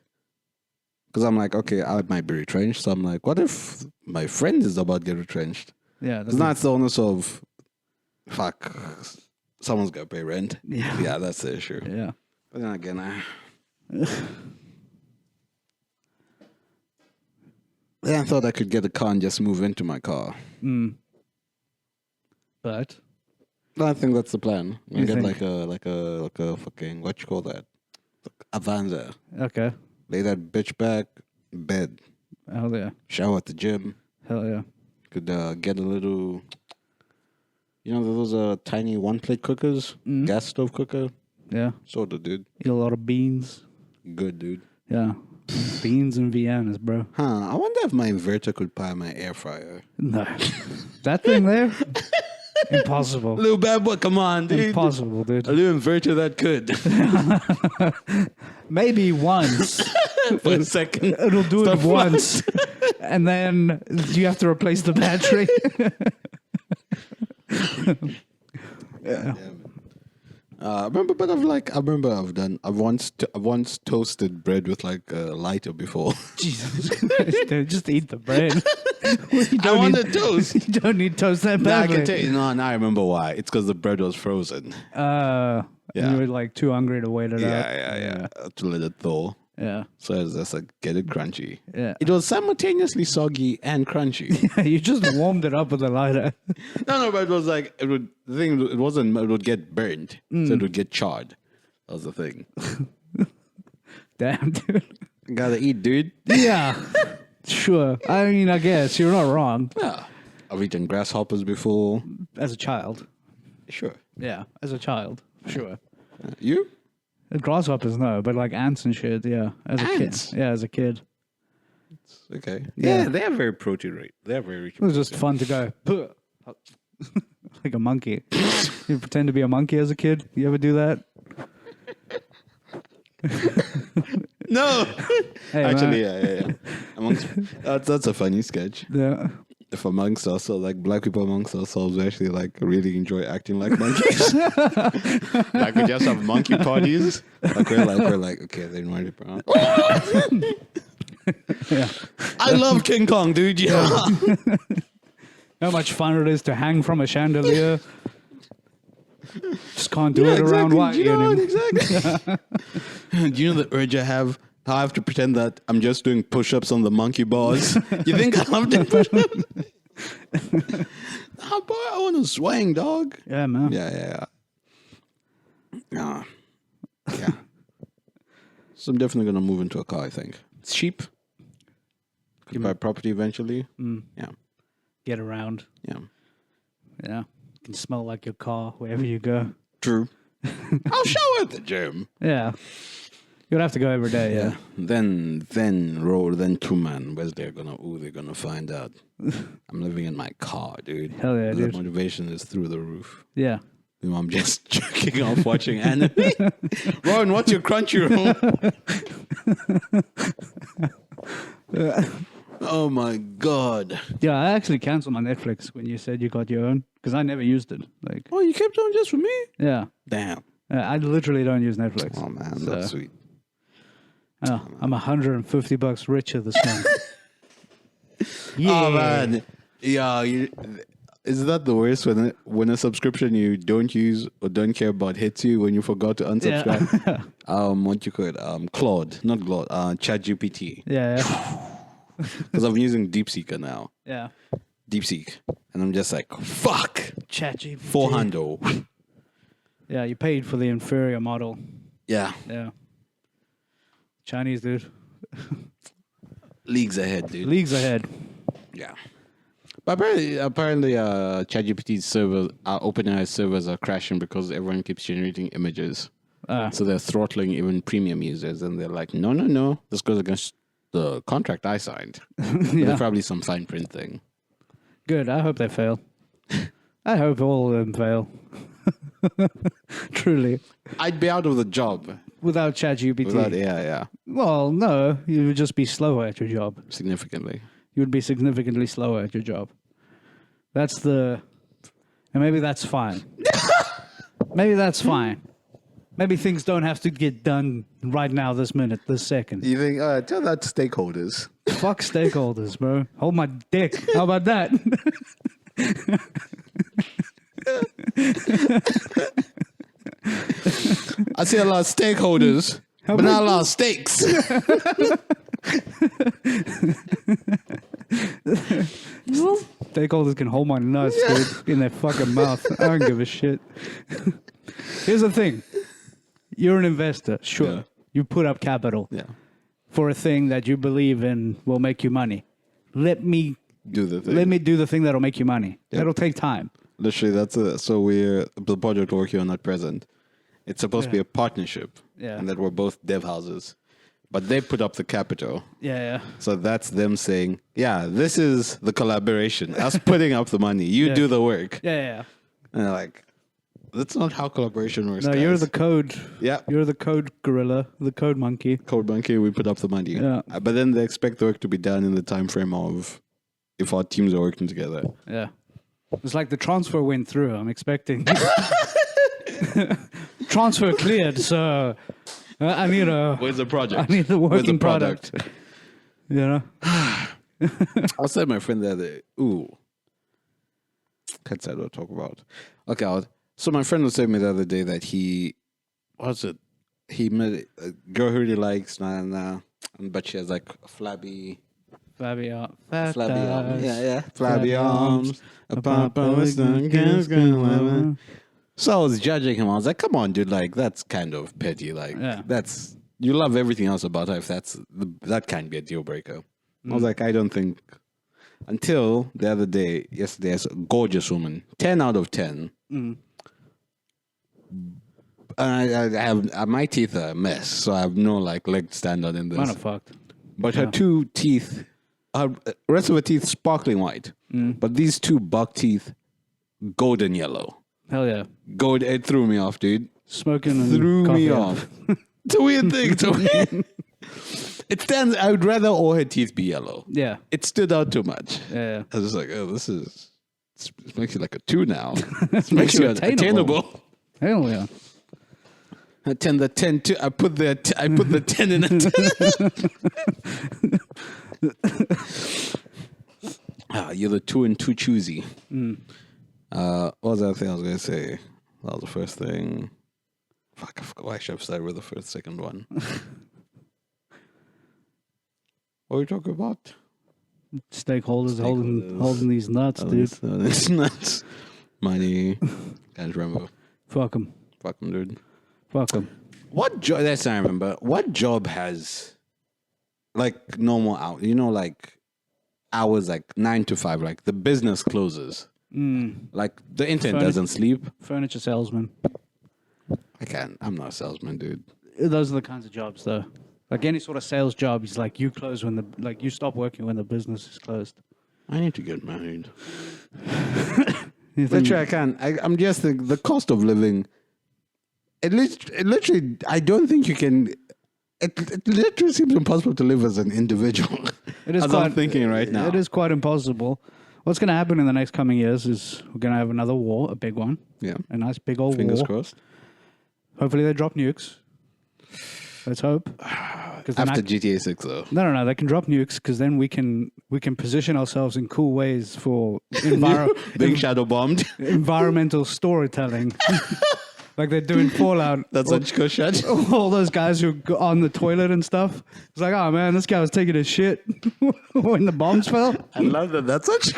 because I'm like, okay, I might be retrenched. So I'm like, what if my friend is about to get retrenched? Yeah, It's not the onus of, fuck, someone's got to pay rent. Yeah. Yeah, that's the issue. Yeah. But then again, then I thought I could get a car and just move into my car. But I think that's the plan. I You get think? like a fucking, what you call that? Avanza. okay. Lay that bitch back, bed, Hell yeah. shower at the gym. Hell yeah. Could get a little, those tiny one-plate cookers, gas stove cooker. Yeah. Sort of, dude. Eat a lot of beans. Good, dude. Yeah. Beans and Viennas, bro. I wonder if my inverter could power my air fryer. No. That thing there? Impossible. Little bad boy, come on, dude. Impossible, dude. A little inverter that could. Maybe once. For a second. It'll do Stop it once. And then you have to replace the battery. Yeah. I've once toasted bread with like a lighter before. Jesus Christ, dude, just eat the bread. I want a toast. You don't need toast that Now I badly. can tell you. No, now I remember why. It's because the bread was frozen. Yeah. Yeah. You were like too hungry to wait it out. Yeah. To let it thaw. Yeah. So it's just like get it crunchy. Yeah. It was simultaneously soggy and crunchy. You just warmed it up with a lighter. No, but it was like it would. The thing it wasn't. It would get burnt, so it would get charred. That was the thing. Damn, dude. Gotta eat, dude. Yeah. Sure. I mean, I guess you're not wrong. Yeah. I've eaten grasshoppers before. As a child. Sure. Yeah. As a child. Sure. You? Grasshoppers, no, but like ants and shit, yeah. As a Ants? kid. Yeah, as a kid. Okay. Yeah. Yeah, they have very protein rate. They are very rich. It was just fun to go, "Puh." Like a monkey. You pretend to be a monkey as a kid? You ever do that? No. Hey, Actually, man. yeah. Amongst, that's a funny sketch. Yeah. If amongst us, so like black people amongst ourselves, we actually like really enjoy acting like monkeys. Like we just have monkey parties. Like we're like okay, they invite it, bro. Yeah. I love King Kong, dude. Yeah. How much fun it is to hang from a chandelier. Just can't do it around white. Do you know what, union. exactly? Do you know the urge I have? How I have to pretend that I'm just doing push-ups on the monkey bars. You think I love to push-ups? Oh, boy, I want to swing, dog. Yeah, man. Yeah. Yeah. So I'm definitely going to move into a car, I think. It's cheap. Could buy property eventually. Yeah. get around. Yeah. Yeah. You can smell like your car wherever you go. True. I'll shower at the gym. Yeah. You would have to go every day, yeah. Then 2 man. Where's they're gonna find out. I'm living in my car, dude. Hell yeah, The dude. motivation is through the roof. Yeah. I'm just jerking off watching anime. Ron, what's your Crunchyroll? Oh my god. Yeah, I actually canceled my Netflix when you said you got your own because I never used it. Like, Oh, you kept on just for me? yeah. Damn. I literally don't use Netflix. Oh man, So, that's sweet. oh, I'm $150 richer this month. Yeah. Oh man. Yeah, is that the worst when a subscription you don't use or don't care about hits you when you forgot to unsubscribe? Yeah. What you call it? Claude, not Claude. ChatGPT. Yeah. Because I'm using DeepSeeker now. Yeah. DeepSeek, and I'm just like, fuck. ChatGPT. 400. Yeah, you paid for the inferior model. Yeah, Yeah. Chinese dude. leagues ahead, dude. Leagues ahead. Yeah. But apparently, ChatGPT servers, OpenAI servers are crashing because everyone keeps generating images. So they're throttling even premium users, and they're like, no, this goes against the contract I signed. Yeah. There's probably some fine print thing. Good. I hope they fail. I hope all of them fail. Truly. I'd be out of the job Without ChatGPT. without AI, yeah, Well, no. You would just be slower at your job. significantly. You would be significantly slower at your job. That's the... And maybe that's fine. Maybe that's fine. Maybe things don't have to get done right now, this minute, this second. You think, tell that to stakeholders. Fuck stakeholders, bro. Hold my dick. How about that? I see a lot of stakeholders, but not a lot of stakes. Stakeholders can hold my nuts, dude, in their fucking mouth. I don't give a shit. Here's the thing. You're an investor, sure. Yeah. You put up capital Yeah. for a thing that you believe in will make you money. Let me Do the thing. do the thing that'll make you money. Yep. That'll take time. Literally, that's it. So we're the project we're working on at present. It's supposed to be a partnership, Yeah. and that we're both dev houses, but they put up the capital. Yeah. So that's them saying, "Yeah, this is the collaboration. Us putting up the money. You do the work." Yeah. And they're like, "That's not how collaboration works." No, guys. you're the code. Yeah. You're the code gorilla, the code monkey. Code monkey. We put up the money. Yeah. But then they expect the work to be done in the time frame of if our teams are working together. Yeah. It's like the transfer went through. I'm expecting transfer cleared. So I need a. Where's the project? I need the Where's working product. You know. I was telling my friend the other day, can't say what to talk about. Okay, so my friend was telling me the other day that he met a girl who really likes, but she has like flabby arms. Yeah, flabby arms. So I was judging him. I was like, come on, dude, like, that's kind of petty. Like, that's, you love everything else about her if that can't be a deal breaker. I was like, I don't think, until the other day, yesterday, I saw a gorgeous woman, 10 out of 10. And I have, my teeth are a mess, so I have no, like, leg standard in this. Kind of fucked. But her two teeth, rest of her teeth sparkling white. But these two buck teeth, golden yellow. Hell yeah. Gold, it threw me off, dude. Smoking and Threw me coffee. off. It's a weird thing. It's a weird. It stands. I would rather all her teeth be yellow. Yeah. It stood out too much. Yeah. I was just like, oh, it makes you like a 2 now. It makes you attainable. attainable. Hell yeah. I put the 10 in it. You're the 2 and 2 choosy. What was the other thing I was going to say? That was the first thing. Fuck, I forgot. Why should I have started with the second one? What are we talking about? Stakeholders holding these nuts, dude. It's nuts. Money. Can't remember. Fuck them. Fuck them, dude. Fuck them. What job? That's I remember. What job has like normal out? You know, like hours like 9 to 5. Like the business closes. Like the internet doesn't sleep. Furniture salesman. I can't. I'm not a salesman, dude. Those are the kinds of jobs, though. Like any sort of sales job, is like you close when you stop working when the business is closed. I need to get married. You think- Literally, I can't. I'm just the cost of living. It literally, I don't think you can. It literally seems impossible to live as an individual. It is as I'm thinking right now. It is quite impossible. What's going to happen in the next coming years is we're going to have another war, a big one. Yeah. A nice big old Fingers war. crossed. Hopefully they drop nukes. Let's hope. 'Cause then After GTA 6, though. No. They can drop nukes because then we can position ourselves in cool ways for Being shadow bombed. environmental storytelling, like they do in Fallout. That's such good shit. All those guys who go on the toilet and stuff. It's like, oh man, this guy was taking a shit when the bombs fell. I love that. That's such.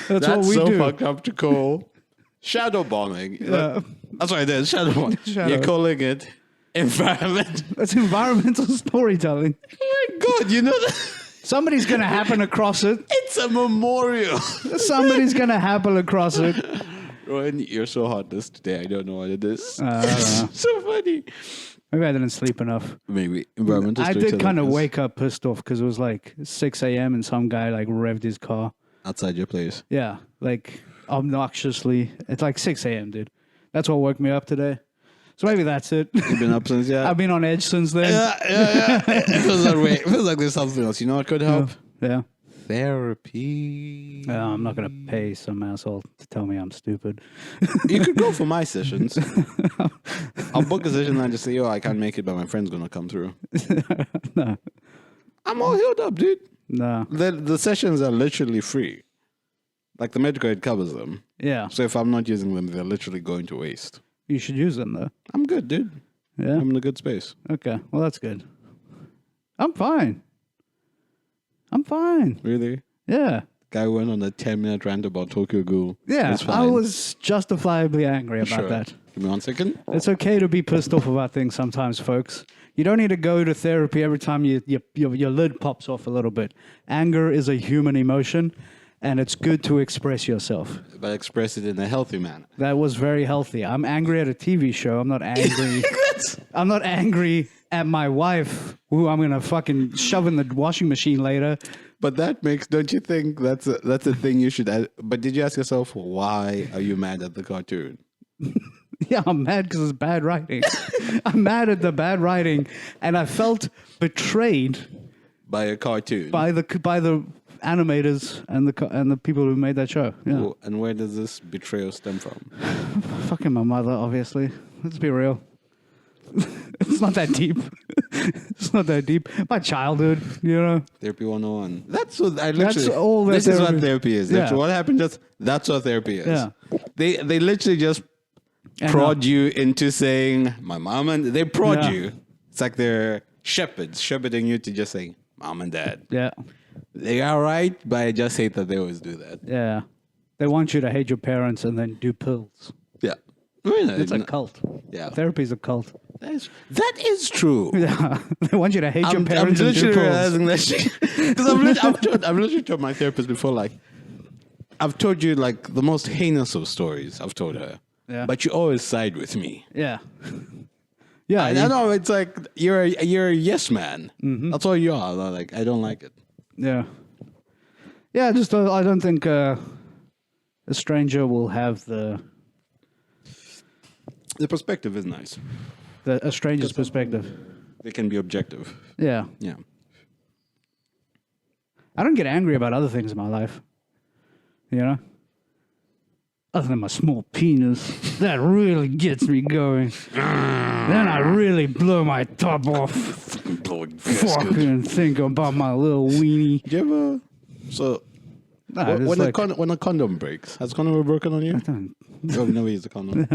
That's what we so do. fucked up to call shadow bombing. That's what it is. Shadow bombing. Shadow. You're calling it environment. That's environmental storytelling. Oh my god! You know that. Somebody's gonna happen across it. It's a memorial. Somebody's gonna happen across it. Rowan, you're so hot this today. I don't know what it is. I don't know. So funny. Maybe I didn't sleep enough. Maybe environmental. I did kind of storytelling is wake up pissed off because it was like 6 a.m. and some guy like revved his car. outside your place. Yeah, like obnoxiously. It's like 6 a.m., dude. That's what woke me up today. So maybe that's it. You've been up since, yeah. I've been on edge since then. Yeah. It feels that way. It feels like there's something else. You know what could help? Yeah. Therapy. I'm not going to pay some asshole to tell me I'm stupid. You could go for my sessions. I'll book a session and I just say, yo, I can't make it, but my friend's going to come through. No. I'm all healed up, dude. No. The sessions are literally free. Like the medical aid covers them. Yeah. So if I'm not using them, they're literally going to waste. You should use them, though. I'm good, dude. Yeah. I'm in a good space. Okay. Well, that's good. I'm fine. Really? Yeah. Guy went on a 10-minute rant about Tokyo Ghoul. Yeah. It's fine. I was justifiably angry about Sure. that. Give me 1 second. It's okay to be pissed off about things sometimes, folks. You don't need to go to therapy every time your lid pops off a little bit. Anger is a human emotion, and it's good to express yourself. But express it in a healthy manner. That was very healthy. I'm angry at a TV show. I'm not angry. I'm not angry at my wife, who I'm gonna fucking shove in the washing machine later. But that makes, don't you think that's a thing you should add? But did you ask yourself, why are you mad at the cartoon? Yeah, I'm mad because it's bad writing. I'm mad at the bad writing, and I felt betrayed By a cartoon? by the animators and the people who made that show. Yeah, Oh, and where does this betrayal stem from? fucking my mother, obviously. Let's be real. It's not that deep. It's not that deep. My childhood, you know. Therapy 101. That's what I literally. That's all that this is what therapy- therapy is. Yeah. Literally, what happened just, that's what therapy is. Yeah. They literally just And, prod you into saying, my mom and they prod Yeah. you. It's like they're shepherding you to just saying, mom and dad. Yeah, They are right, but I just hate that they always do that. yeah. They want you to hate your parents and then do pills. Yeah. Really? It's a cult. Yeah. Therapy's a cult. That is true. Yeah, they want you to hate your I'm parents and do literally pills. realizing that shit. Because I've literally told my therapist before, like, I've told you, like, the most heinous of stories. I've told her. Yeah. But you always side with me. Yeah, yeah. I know, it's like, you're a yes man. Mm-hmm. That's all you are. Like, I don't like it. Yeah. Yeah, I don't think a stranger will have The perspective is nice. a stranger's perspective. They can be objective. Yeah. Yeah. I don't get angry about other things in my life. You know? Other than my small penis. That really gets me going. Then I really blow my top off. Fucking think about my little weenie. Do you ever... So, Nah, it's when a condom breaks, has a condom ever broken on you? Oh, never used a condom.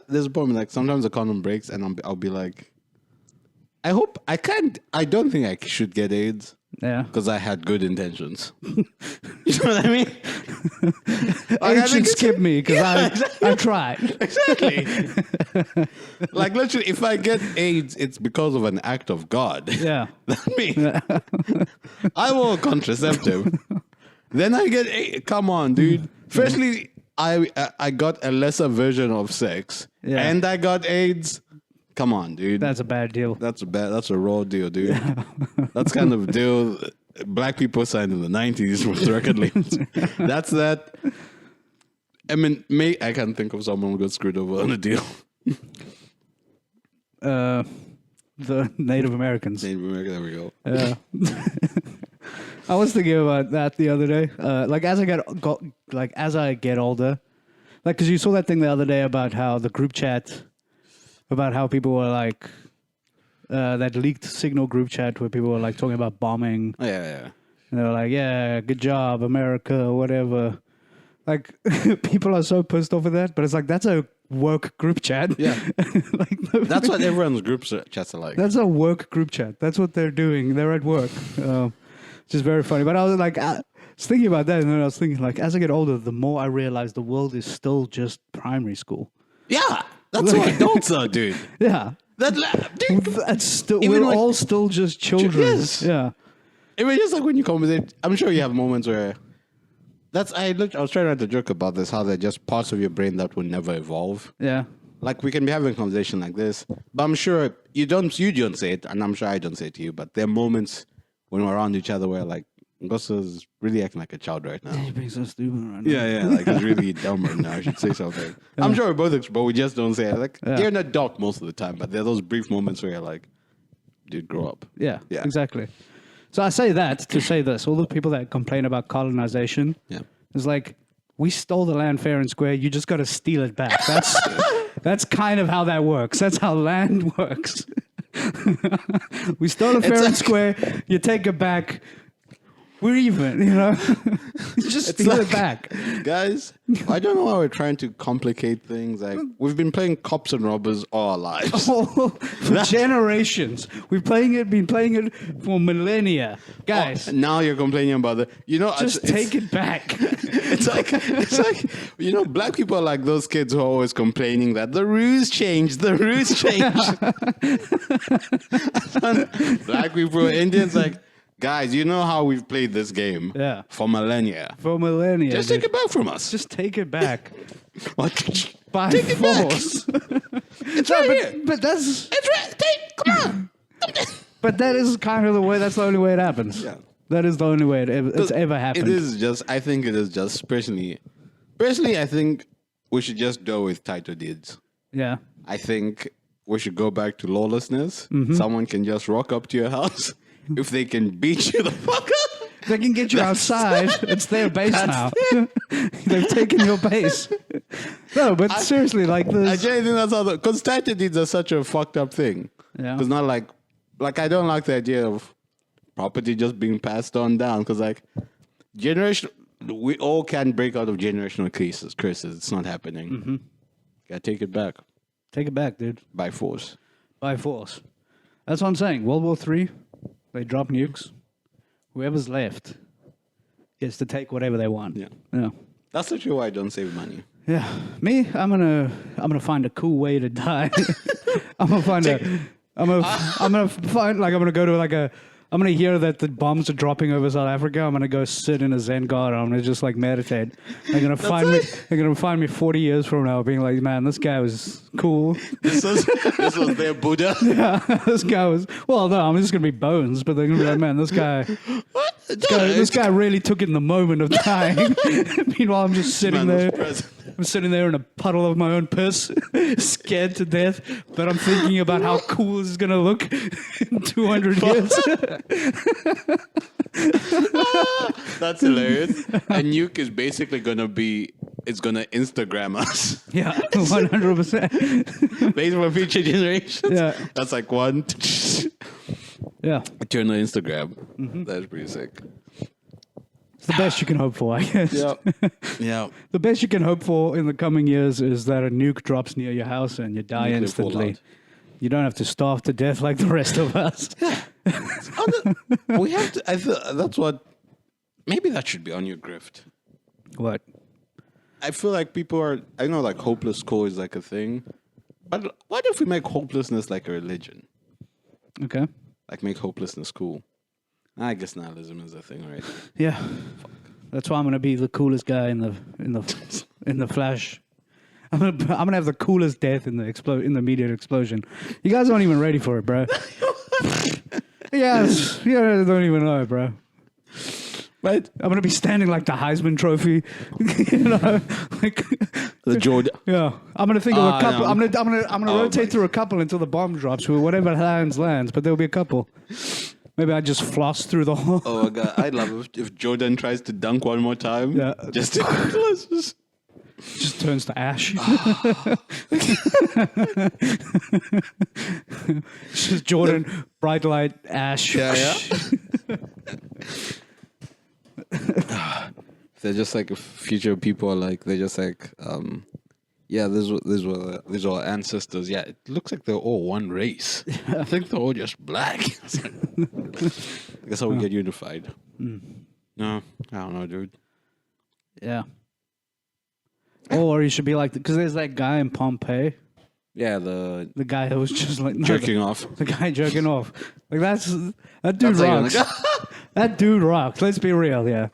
There's a problem, like, sometimes a condom breaks and I'll be like, I don't think I should get AIDS Yeah. because I had good intentions. You know what I mean? It should skip me because I tried. Exactly. Like literally, if I get AIDS, it's because of an act of God. Yeah. That means I want a contraceptive. Then I get AIDS. Come on, dude. Firstly, I got a lesser version of sex, and I got AIDS. Come on, dude. That's a bad deal. That's a raw deal, dude. That's kind of deal black people signed in the 90s with record labels. That's that. I mean, I can't think of someone who got screwed over on a deal. The Native Americans. Native America, there we go. I was thinking about that the other day. Like as I get older, like because you saw that thing the other day about how the group chat, about how people were like that leaked Signal group chat where people were like talking about bombing. Oh, yeah. And they were like, "Yeah, good job, America," whatever. Like people are so pissed off at that, but it's like that's a work group chat. Yeah. Like That's what everyone's group chats are like. that's a work group chat. That's what they're doing. They're at work. Which is very funny. But I was like, I was thinking about that, and then I was thinking, like, as I get older, the more I realize the world is still just primary school. Yeah, that's what adults are, dude. Yeah. Dude, That's still, Even we're like- all still just children. Yes. Yeah. I mean, just like when you conversate, I'm sure you have moments where I was trying to write a joke about this, how they're just parts of your brain that will never evolve. Yeah. Like we can be having a conversation like this, but I'm sure you don't say it, and I'm sure I don't say it to you, but there are moments when we're around each other where like Ngosa's really acting like a child right now. You're being so stupid right now. Yeah, like he's really dumb right now. I should say something. I'm sure we're both, but we just don't say it. Like you're in a dock most of the time, but there are those brief moments where you're like, dude, grow up. Yeah, Yeah. exactly. So I say that to say this. All the people that complain about colonization, Yeah. it's like, we stole the land fair and square. You just got to steal it back. That's kind of how that works. That's how land works. We stole it fair and square. You take it back. We're even, you know. Just steal it back. Guys, I don't know why we're trying to complicate things. Like we've been playing cops and robbers all our lives. For generations. We've been playing it for millennia. Guys, Now you're complaining about the. just take it back. It's like black people are like those kids who are always complaining that the rules changed. The rules changed. Black people, Indians, like. Guys, you know how we've played this game for millennia. For millennia. Just take it back from us. Just take it back. What? By Take it back. force. It's right here. But that's... It's right. Come on. But that is kind of the way, that's the only way it happens. Yeah. That is the only way it's ever happened. I think it is just, personally, I think we should just go with title deeds. Yeah. I think we should go back to lawlessness. Mm-hmm. Someone can just rock up to your house. If they can beat you the fuck up. They can get you outside. It's their base now. They've taken your base. No, but seriously, like I this. genuinely think that's how because title deeds are such a fucked up thing. Yeah. It's not like I don't like the idea of property just being passed on down because like we all can break out of generational curses. It's not happening. Mm-hmm. Gotta take it back Take it back, dude. by force. By force. That's what I'm saying. World War III, they drop nukes. Whoever's left gets to take whatever they want. Yeah. That's literally why I don't save money. Yeah. Me, I'm gonna find a cool way to die. I'm gonna go to like a. I'm gonna hear that the bombs are dropping over South Africa. I'm gonna go sit in a Zen garden. I'm gonna just like meditate. They're gonna find me 40 years from now, being like, man, this guy was cool. This was their Buddha. Yeah, this guy was. Well, no, I'm just gonna be bones, but they're gonna be like, man, this guy really took it in the moment of time. Meanwhile, I'm just sitting there. I'm sitting there in a puddle of my own piss, scared to death, but I'm thinking about how cool this is going to look in 200 years. That's hilarious. A nuke is basically going to Instagram us. Yeah, 100%. Based for future generations. Yeah. That's like one. Yeah. Eternal Instagram. Mm-hmm. That's pretty sick. It's the best you can hope for, I guess. Yeah. The best you can hope for in the coming years is that a nuke drops near your house and you die Nuclear instantly. fallout. You don't have to starve to death like the rest of us. We have to. That's what. Maybe that should be on your grift. What? I feel like people are. I know, like hopeless cool is like a thing, but what if we make hopelessness like a religion? Okay. Like make hopelessness cool. I guess nihilism is a thing, right? Yeah. That's why I'm gonna be the coolest guy in the Flash. I'm gonna have the coolest death in the immediate explosion. You guys aren't even ready for it, bro. Yes, you don't even know, bro. Right? I'm gonna be standing like the Heisman Trophy, you know, like The Jordan. yeah. I'm gonna think of a couple. no. I'm gonna rotate through a couple until the bomb drops. Whatever lands, but there'll be a couple. Maybe I just floss through the whole. Oh my god, I'd love if Jordan tries to dunk one more time. Yeah. Just Just turns to ash. It's just Jordan, bright light, ash. Yeah. They're just like future people are like they're just like yeah, these were our ancestors. Yeah, it looks like they're all one race. I think they're all just black. That's how we get unified. No, I don't know, dude. Yeah. Or you should be like, because there's that guy in Pompeii. Yeah, the guy who was just like jerking off. The guy jerking off. Like that dude That's rocks. like, That dude rocks. Let's be real, yeah.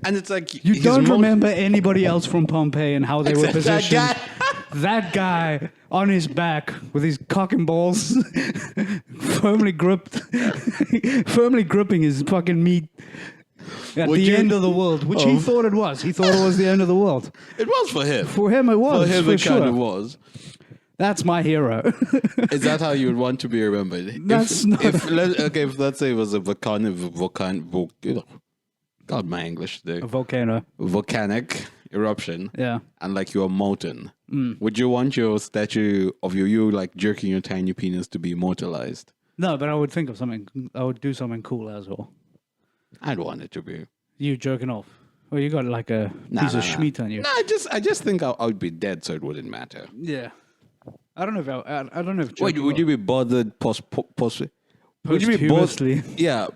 and it's like You don't remember anybody else from Pompeii and how they were Except that positioned. That guy on his back with his cock and balls firmly gripping his fucking meat at Would the you- end of the world, which he thought it was. He thought it was the end of the world. It was for him. For him, it was. For him, it sure. kind of was. That's my hero. Is that how you would want to be remembered? That's not- If let's say it was a God, my English today. A volcano. Volcanic eruption. Yeah. And like you are molten. Would you want your statue of you like jerking your tiny penis to be immortalized? No, but I would think of something. I would do something cool as well. I'd want it to be. You jerking off. Well, you got like a piece of schmeat on you. No, I just think I would be dead, so it wouldn't matter. Yeah. I don't know if I don't know if. Wait, would you be bothered would you be Posthumously.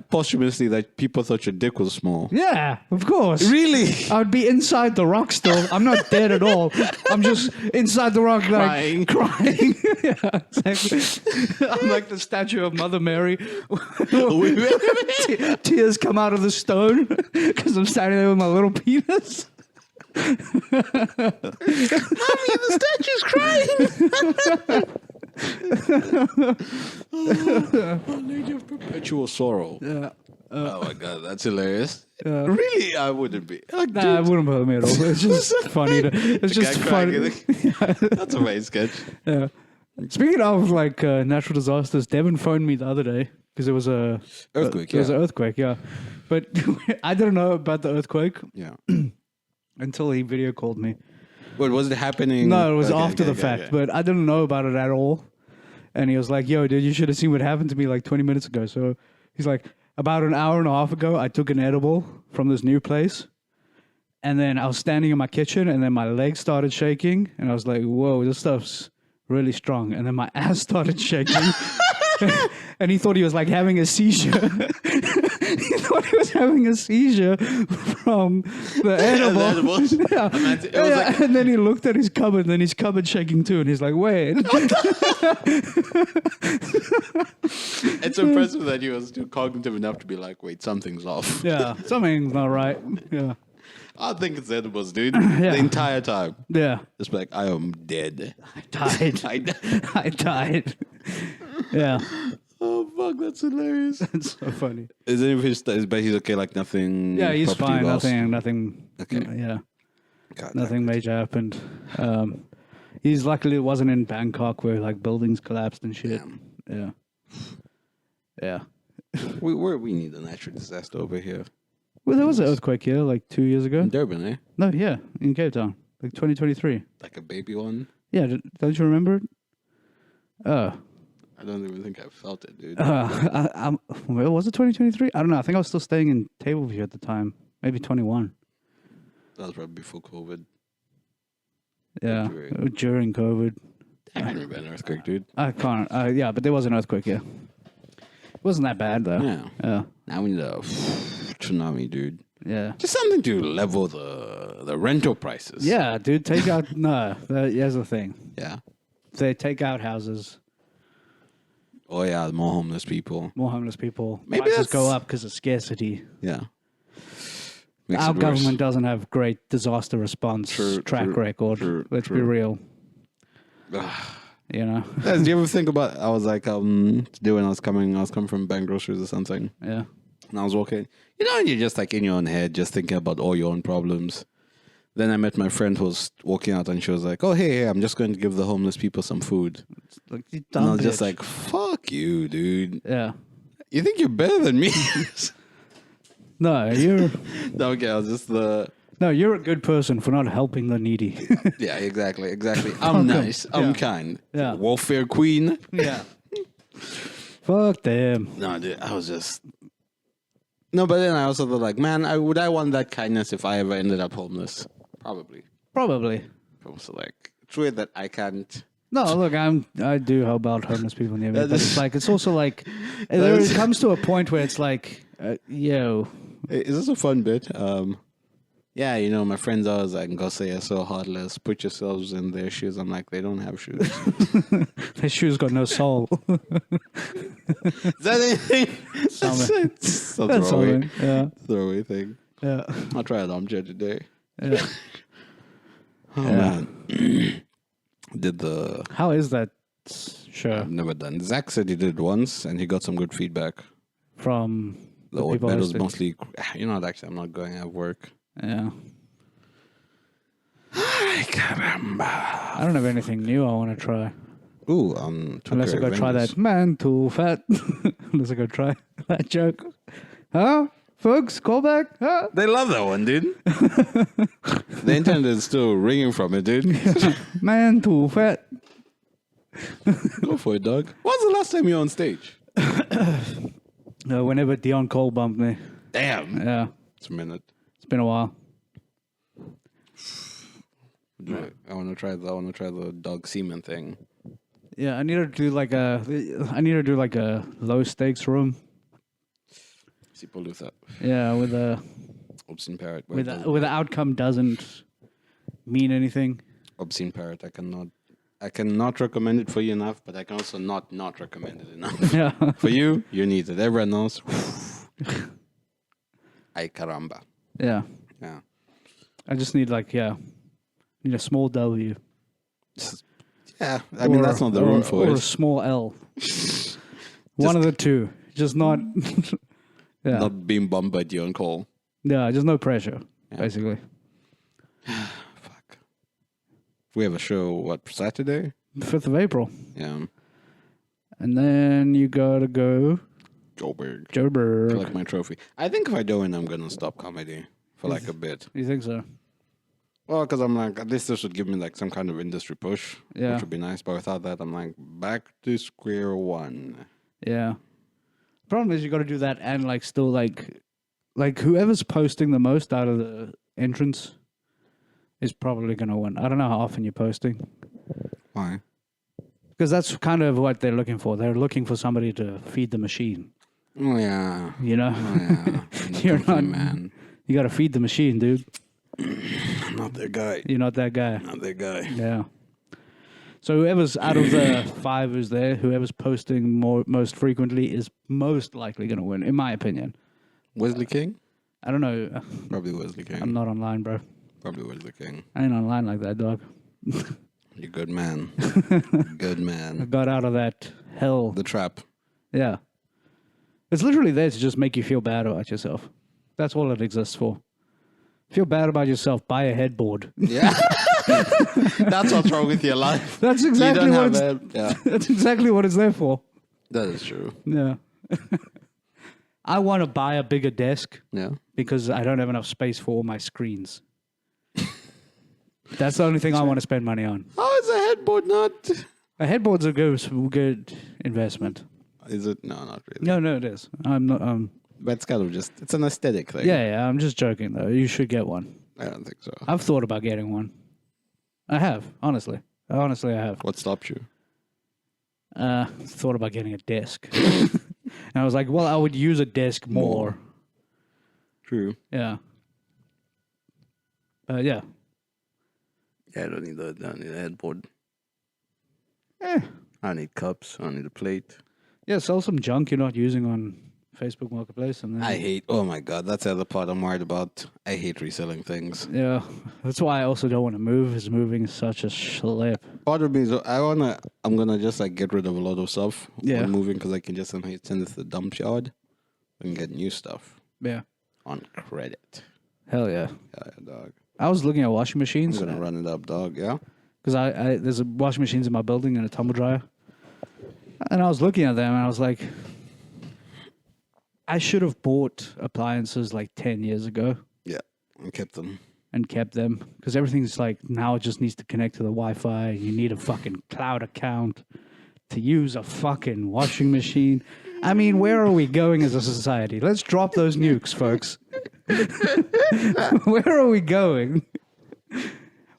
posthumously that people thought your dick was small? Yeah, of course. Really? I would be inside the rock still. I'm not dead at all. I'm just inside the rock, like crying. Yeah, exactly. I'm like the statue of Mother Mary. Tears come out of the stone because I'm standing there with my little penis. Mommy, the statue's crying. Of perpetual sorrow. Yeah. Oh my god, that's hilarious. Yeah. Really, I wouldn't be. Like, Nah, it wouldn't bother me at all. It's just funny. It's just funny. That's a nice sketch. Yeah. Speaking of like natural disasters, Devin phoned me the other day because there was a Earthquake, There was yeah. an earthquake, yeah. But I didn't know about the earthquake Yeah. until he video called me. But was it happening? No, it was Okay, after the okay, fact, okay. but I didn't know about it at all. And he was like, "Yo, dude, you should have seen what happened to me like 20 minutes ago." So he's like, "About an hour and a half ago, I took an edible from this new place, and then I was standing in my kitchen, and then my legs started shaking, and I was like, whoa, this stuff's really strong. And then my ass started shaking." And he thought he was like having a seizure. He thought he was having a seizure from the edible. edibles. Yeah. It was like- And then he looked at his cupboard, and then his cupboard shaking too. And he's like, wait. It's impressive that he was still cognitive enough to be like, wait, something's off. Yeah, something's not right. Yeah. I think it's edibles, dude. The entire time. Yeah. It's like, I am dead. I died. I died. Yeah. Oh, fuck, that's hilarious. It's so funny. Is any of his, but he's okay, like nothing. Yeah, he's property fine. loss? Nothing. Okay. Yeah. God, Nothing major happened. He's luckily it wasn't in Bangkok where like buildings collapsed and shit. Damn. Yeah. We need a natural disaster over here. Well, there was an earthquake here like 2 years ago. In Durban, eh? No, yeah, in Cape Town, like 2023. Like a baby one. Yeah, don't you remember it? I don't even think I felt it, dude. Well, was it 2023? I don't know. I think I was still staying in Tableview at the time. Maybe 21. That was probably before COVID. Yeah, during COVID. I remember an earthquake, dude. I can't. Yeah, but there was an earthquake. Yeah, it wasn't that bad though. Yeah. Yeah. Now we need a tsunami, dude. Yeah. Just something to level the rental prices. Yeah, dude, take out... No, here's the thing. Yeah. They take out houses, Oh yeah, more homeless people. more homeless people. Maybe Prices that's- go up because of scarcity. Yeah. Makes Our it worse. government doesn't have great disaster response track record. Let's be real. You know? Guys, do you ever think about? I was like, today when I was coming from bank groceries or something, Yeah. and I was walking. You know, and you're just like in your own head, just thinking about all your own problems. Then I met my friend who was walking out, and she was like, "Oh, hey, I'm just going to give the homeless people some food." Like, you And I dumb was just bitch. like, "Fuck you, dude! Yeah. You think you're better than me?" No, you're... No, okay, I was just No, you're a good person for not helping the needy. yeah, exactly. I'm nice. I'm kind. Yeah. Welfare queen. Yeah. Fuck them. No, dude, I was just. No, but then I also thought, like, man, would I want that kindness if I ever ended up homeless? Probably. Probably. So, like, it's weird that I can't. No, look, I do help out homeless people near me, but is- it's like, it's also like, it comes to a point where it's like, yo, Hey, is this a fun bit? Yeah, you know, my friends always like, go say you're so heartless. Put yourselves in their shoes. I'm like, they don't have shoes. their shoes got no sole. Is that anything? Something. That's a That's throwaway, something. Yeah. throwaway thing. Yeah. I'll try an armchair today. Yeah. Oh, man. Did the. How is that show I've never done. Zach said he did it once and he got some good feedback. from The people bed was hosting? mostly, you know what, actually, I'm not going to have work. Yeah. Ay, caramba. I don't have anything new I want to try. Ooh, Unless I go try that man too fat. Unless I go try that joke. Huh? Folks, call back? Huh? They love that one, dude. The internet is still ringing from it, dude. Man too fat. Go for it, dog. When's the last time you were on stage? Whenever Dion Cole bumped me. Damn. Yeah. It's a minute. It's been a while. I want to try the dog semen thing. Yeah, I need to do like a low stakes room. People lose that. Yeah, with a Obscene parrot. with the outcome doesn't mean anything. Obscene parrot. I cannot recommend it for you enough, but I can also not recommend it enough. Yeah. For you, you need it. Everyone knows. Ay caramba. Yeah. Yeah. I just need need a small W. Yeah. I mean, that's not the room for or a it. small L. One of the two. Just not. Yeah. Not being bumped by Dion Cole. Yeah. Just no pressure. Basically. Fuck. We have a show, what, Saturday? 5th of April. Yeah. And then you gotta go Joburg. Joburg. Collect my trophy. I think if I do win, I'm going to stop comedy for like a bit. You think so? Well, because I'm like, at least this would give me like some kind of industry push, Yeah. which would be nice. But without that, I'm like, back to square one. Yeah. Problem is you got to do that and still like whoever's posting the most out of the entrance is probably going to win. I don't know how often you're posting Why? because that's kind of what they're looking for. They're looking for somebody to feed the machine. Oh, yeah. You know, Oh, yeah. You're not- man. you got to feed the machine, dude. I'm not their guy. You're not that guy. Not their guy. Yeah. So whoever's out of the 5 who's there, whoever's posting most frequently is most likely going to win, in my opinion. Wesley King? I don't know. Probably Wesley King. I'm not online, bro. Probably Wesley King. I ain't online like that, dog. You're a good man. Good I man. got out of that hell. The trap. Yeah. It's literally there to just make you feel bad about yourself. That's all it exists for. Feel bad about yourself, buy a headboard. Yeah. That's what's wrong with your life. That's You exactly don't what have it's Yeah. That's exactly what it's there for. That is true. Yeah. I want to buy a bigger desk Yeah. because I don't have enough space for all my screens. That's the only thing I want to spend money on. How is a headboard not? A headboard's a good investment. Is it? No, not really. No, it is. I'm not. But it's kind of just, it's an aesthetic thing. Yeah. I'm just joking though. You should get one. I don't think so. I've thought about getting one. I have, honestly. Honestly, I have. What stopped you? Thought about getting a desk. And I was like, well, I would use a desk more. True. Yeah. Yeah. Yeah, I don't need that. I don't need a headboard. Eh. I don't need cups. I don't need a plate. Yeah, sell some junk you're not using on Facebook Marketplace, and then I hate. Oh my god, that's the other part I'm worried about. I hate reselling things. yeah, that's why I also don't want to move. Is moving is such a schlep. Part of me is I'm gonna just like get rid of a lot of stuff Yeah. when moving because I can just send it to the dump yard and get new stuff Yeah, on credit. hell yeah. Yeah, dog. I was looking at washing I'm machines gonna run it up, dog. Yeah. because I there's a washing machines in my building and a tumble dryer, and I was looking at them and I was like, I should have bought appliances like 10 years ago Yeah, and kept them. and kept them because everything's like now it just needs to connect to the Wi-Fi. You need a fucking cloud account to use a fucking washing machine. I mean, where are we going as a society? Let's drop those nukes, folks. Where are we going?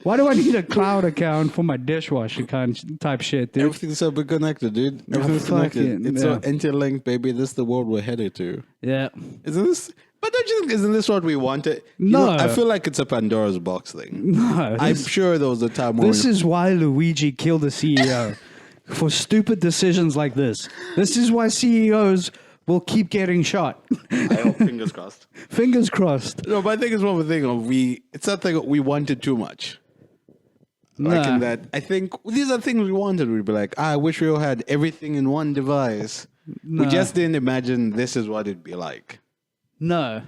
Why do I need a cloud account for my dishwasher type shit, dude? Everything's so connected, dude. Everything's connected. It's so interlinked, baby. This is the world we're headed to. Yeah. Isn't this? But don't you think? Isn't this what we wanted? No. I feel like it's a Pandora's box thing. No. I'm sure there was a time when This is why Luigi killed the CEO. For stupid decisions like this. This is why CEOs will keep getting shot. I hope fingers crossed. Fingers crossed. No, but I think it's one of the thing of it's something we wanted too much. Like in that, I think these are things we wanted. We'd be like, I wish we all had everything in one device. We just didn't imagine this is what it'd be like. No.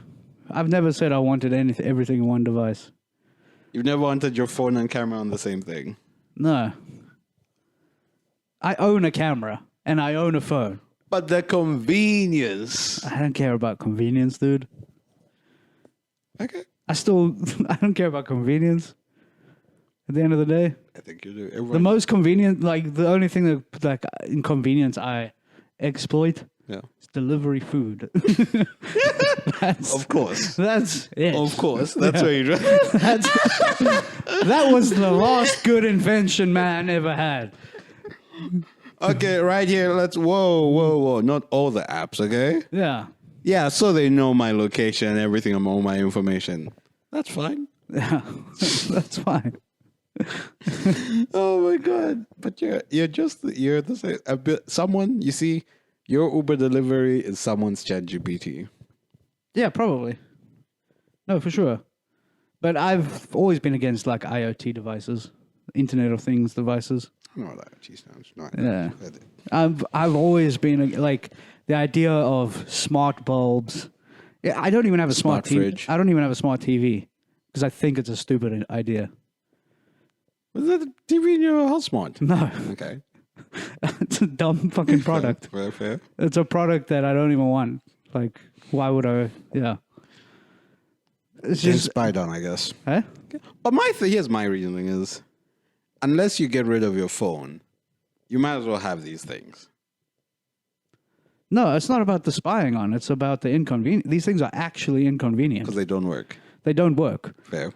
I've never said I wanted everything in one device. You've never wanted your phone and camera on the same thing. No. I own a camera and I own a phone. But the convenience. I don't care about convenience, dude. Okay. I don't care about convenience. At the end of the day, I think you do. the most convenient, like the only thing that, like, inconvenience I exploit Yeah. is delivery food. Of course. That's it. Of course. That's where you That was the last good invention man ever had. Okay, right here, whoa. Not all the apps, okay? Yeah. Yeah, so they know my location and everything and all my information. That's fine. Yeah. That's fine. Oh my god! But you're the same. Someone you see, your Uber delivery is someone's ChatGPT. Yeah, probably. No, for sure. But I've always been against like IoT devices, Internet of Things devices. No, that geez, no, it's not. Yeah. I've always been like the idea of smart bulbs. Yeah, I don't even have a smart TV. fridge. I don't even have a smart TV because I think it's a stupid idea. Was that the TV in your house smart? No, Okay. it's a dumb fucking product. Fair. It's a product that I don't even want. Like, why would I? Yeah. It's Just just. spied on, I guess. Huh? But here's my reasoning is, unless you get rid of your phone, you might as well have these things. No, it's not about the spying on. It's about the inconvenience. These things are actually inconvenient. Because they don't work. They don't work. Fair.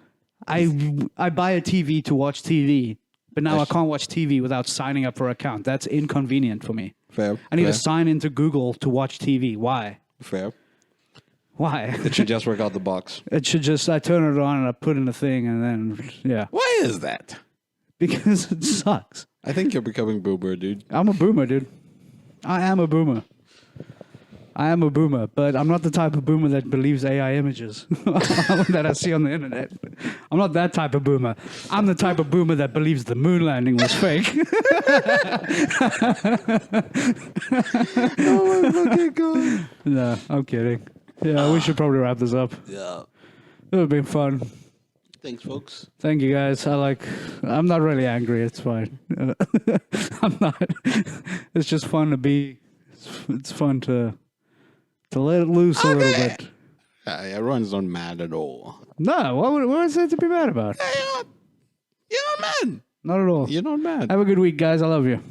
I buy a TV to watch TV, but now I can't watch TV without signing up for an account. That's inconvenient for me. Fair. I need to sign into Google to watch TV. Why? Fair. Why? It should just work out the box. It should just, I turn it on and I put in the thing and then, yeah. Why is that? Because it sucks. I think you're becoming boomer, dude. I'm a boomer, dude. I am a boomer. I am a boomer, but I'm not the type of boomer that believes AI images that I see on the internet. I'm not that type of boomer. I'm the type of boomer that believes the moon landing was fake. Oh my fucking god. No, I'm kidding. Yeah, we should probably wrap this up. Yeah. It would have been fun. Thanks, folks. Thank you, guys. I'm not really angry. It's fine. I'm not. It's just fun to be. It's fun to let it loose a little bit. Everyone's not mad at all. No, what is there to be mad about? You're not mad. Not at all. You're not mad. Have a good week, guys. I love you.